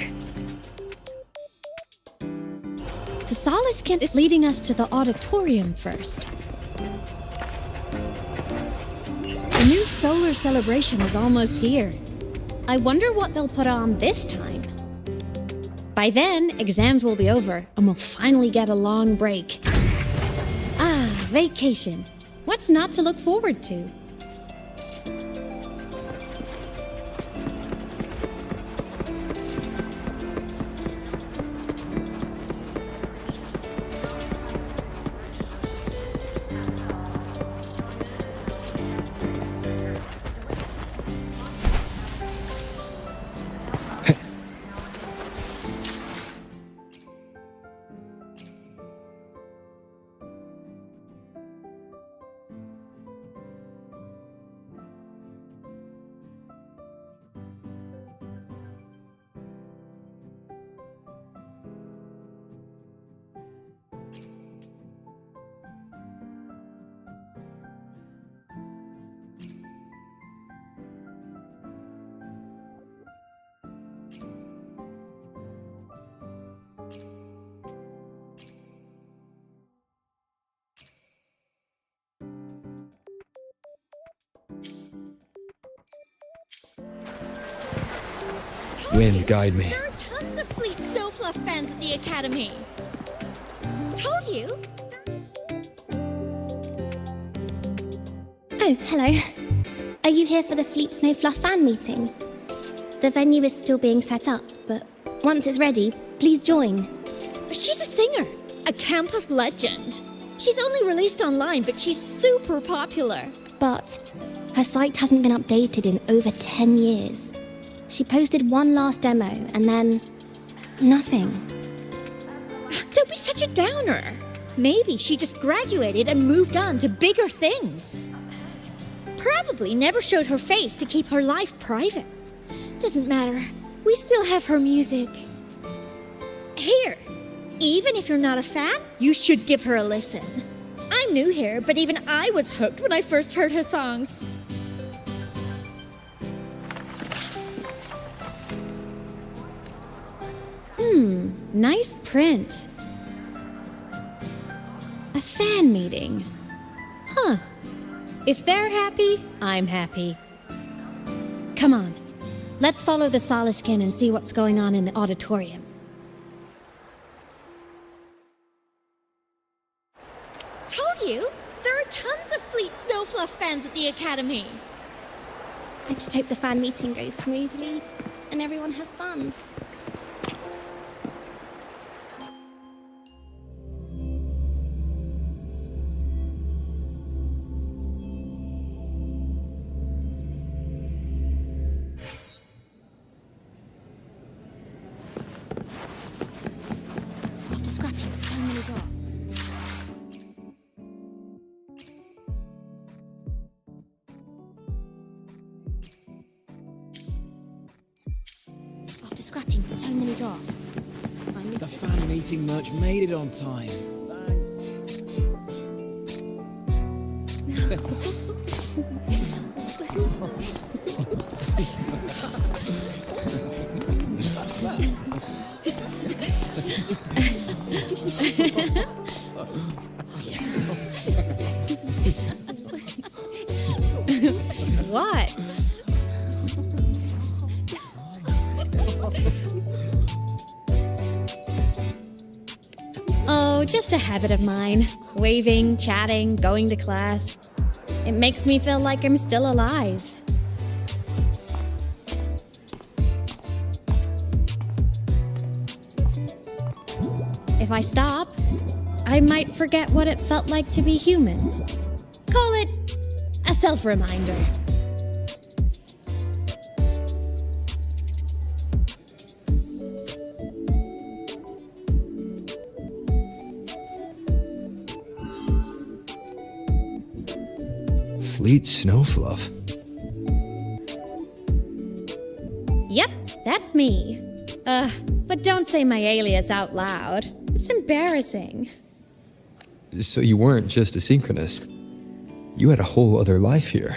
The Solace Kit is leading us to the auditorium first. The new solar celebration is almost here. I wonder what they'll put on this time. By then, exams will be over, and we'll finally get a long break. Ah, vacation. What's not to look forward to? Wind, guide me. There are tons of Fleet Snowfluff fans at the Academy. Told you. Oh, hello. Are you here for the Fleet Snowfluff fan meeting? The venue is still being set up, but once it's ready, please join. She's a singer, a campus legend. She's only released online, but she's super popular. But her site hasn't been updated in over 10 years. She posted one last demo, and then nothing. Don't be such a downer. Maybe she just graduated and moved on to bigger things. Probably never showed her face to keep her life private. Doesn't matter. We still have her music. Here, even if you're not a fan, you should give her a listen. I'm new here, but even I was hooked when I first heard her songs. Nice print. A fan meeting. Huh. If they're happy, I'm happy. Come on. Let's follow the Soleskin and see what's going on in the auditorium. Told you! There are tons of Fleet Snowfluff fans at the Academy. I just hope the fan meeting goes smoothly and everyone has fun. After scrapping so many dogs. After scrapping so many drafts. The fan meeting merch made it on time. just a habit of mine. Waving, chatting, going to class. It makes me feel like I'm still alive. If I stop, I might forget what it felt like to be human. Call it a self-reminder. Fleet Snowfluff. Yep, that's me. But don't say my alias out loud. It's embarrassing. So you weren't just a synchronist. You had a whole other life here.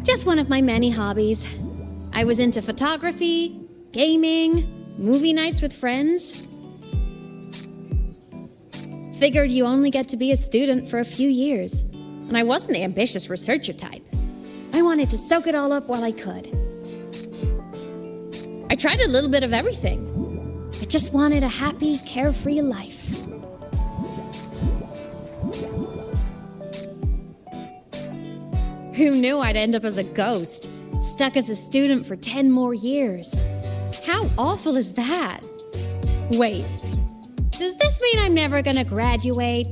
Just one of my many hobbies. I was into photography, gaming, movie nights with friends. Figured you only get to be a student for a few years. And I wasn't the ambitious researcher type. I wanted to soak it all up while I could. I tried a little bit of everything. I just wanted a happy, carefree life. Who knew I'd end up as a ghost, stuck as a student for 10 more years? How awful is that? Wait, does this mean I'm never gonna graduate?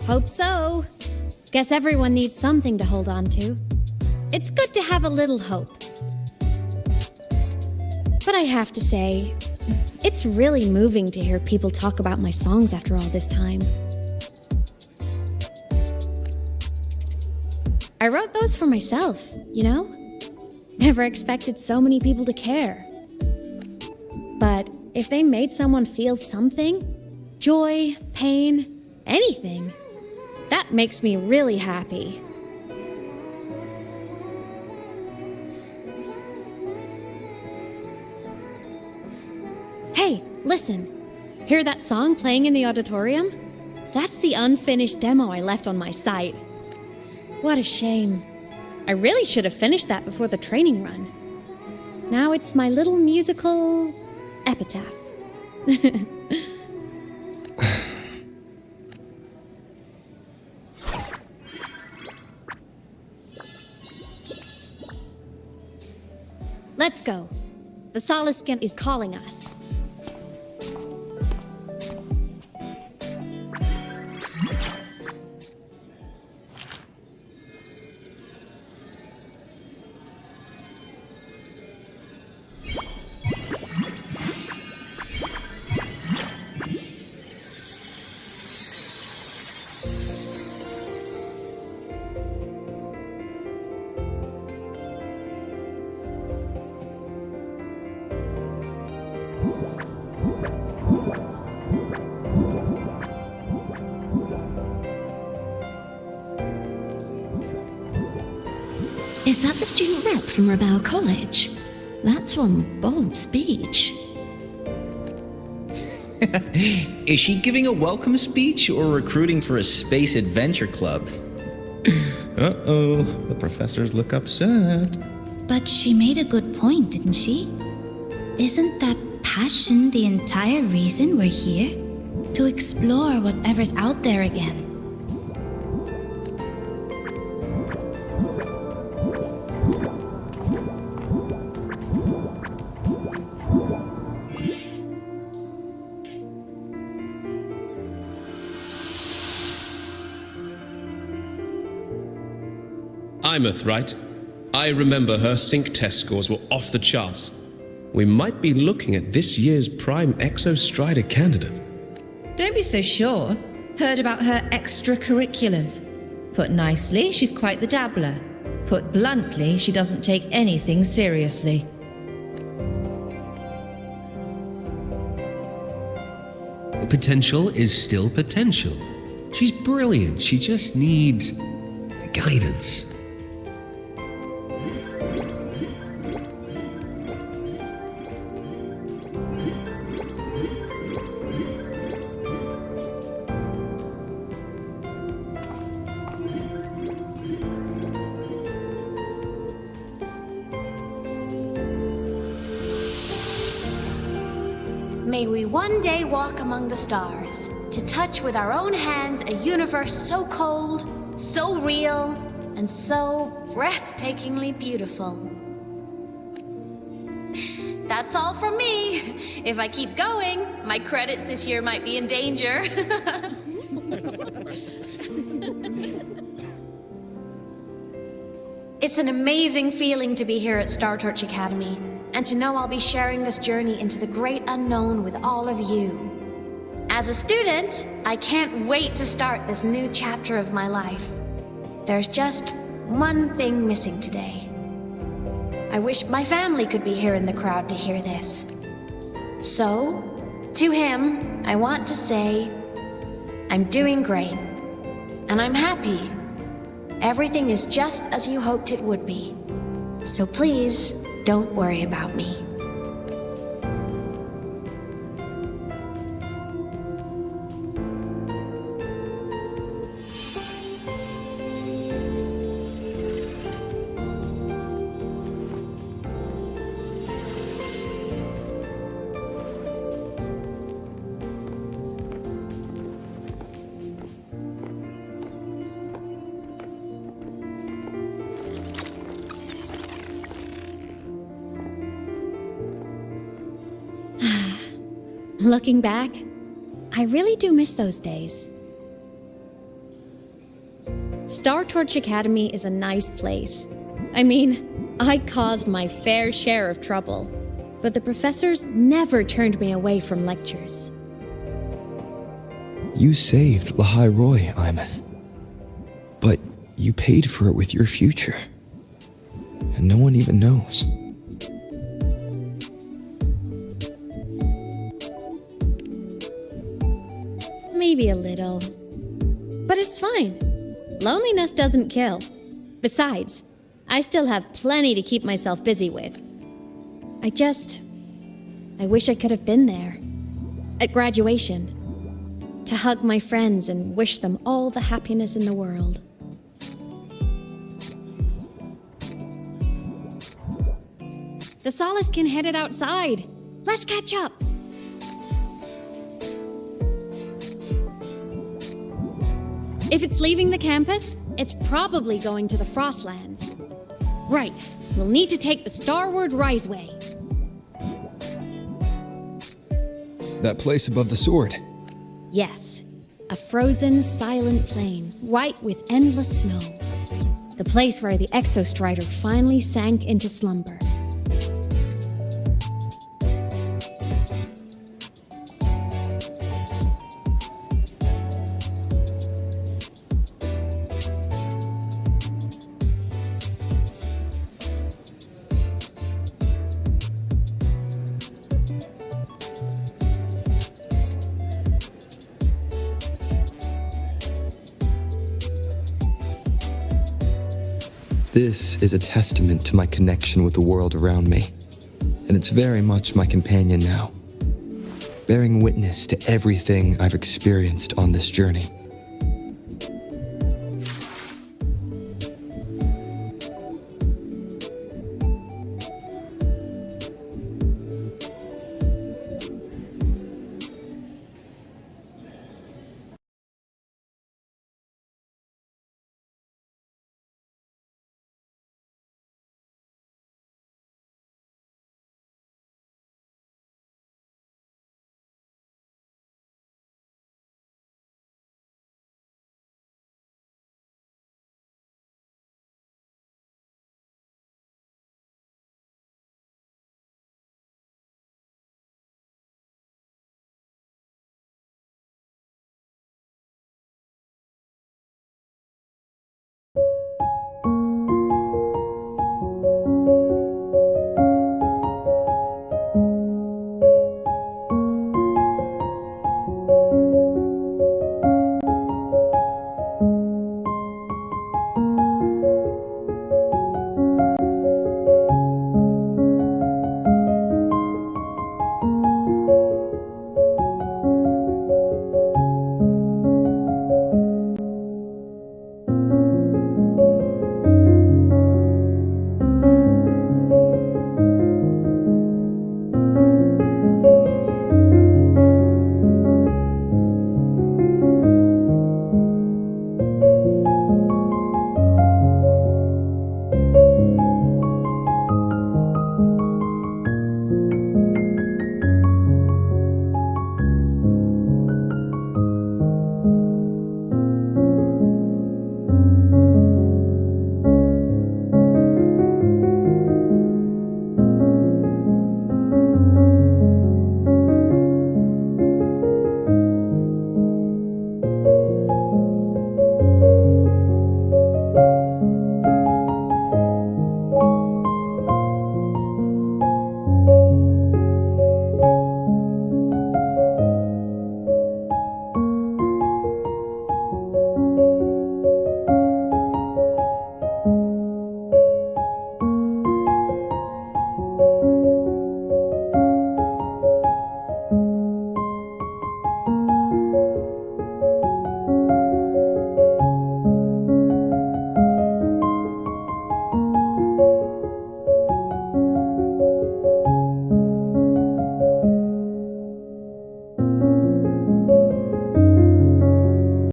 Hope so. Guess everyone needs something to hold on to. It's good to have a little hope. But I have to say, it's really moving to hear people talk about my songs after all this time. I wrote those for myself, you know? Never expected so many people to care. But if they made someone feel something, joy, pain, anything, that makes me really happy. Hey, listen. Hear that song playing in the auditorium? That's the unfinished demo I left on my site. What a shame. I really should have finished that before the training run. Now it's my little musical epitaph. Let's go. The Soliskin is calling us. Is that the student rep from Rebel College? That's one bold speech. Is she giving a welcome speech or recruiting for a space adventure club? Uh-oh, the professors look upset. But she made a good point, didn't she? Isn't that passion the entire reason we're here? To explore whatever's out there again. Imeth, right? I remember her sync test scores were off the charts. We might be looking at this year's prime Exostrider candidate. Don't be so sure. Heard about her extracurriculars. Put nicely, she's quite the dabbler. Put bluntly, she doesn't take anything seriously. Potential is still potential. She's brilliant, she just needs guidance. May we one day walk among the stars, to touch with our own hands a universe so cold, so real, and so breathtakingly beautiful. That's all from me. If I keep going, my credits this year might be in danger. It's an amazing feeling to be here at Star Torch Academy, and to know I'll be sharing this journey into the great unknown with all of you. As a student, I can't wait to start this new chapter of my life. There's just one thing missing today. I wish my family could be here in the crowd to hear this. So, to him, I want to say, I'm doing great, and I'm happy. Everything is just as you hoped it would be. So please, don't worry about me. Looking back, I really do miss those days. Star Torch Academy is a nice place. I mean, I caused my fair share of trouble, but the professors never turned me away from lectures. You saved Lahai Roy, Imeth. But you paid for it with your future. And no one even knows. Maybe a little. But it's fine. Loneliness doesn't kill. Besides, I still have plenty to keep myself busy with. I wish I could have been there. At graduation. To hug my friends and wish them all the happiness in the world. The Solace can headed outside. Let's catch up. If it's leaving the campus, it's probably going to the Frostlands. Right, we'll need to take the Starward Riseway. That place above the sword. Yes, a frozen, silent plain, white with endless snow. The place where the Exostrider finally sank into slumber. This is a testament to my connection with the world around me, and it's very much my companion now, bearing witness to everything I've experienced on this journey.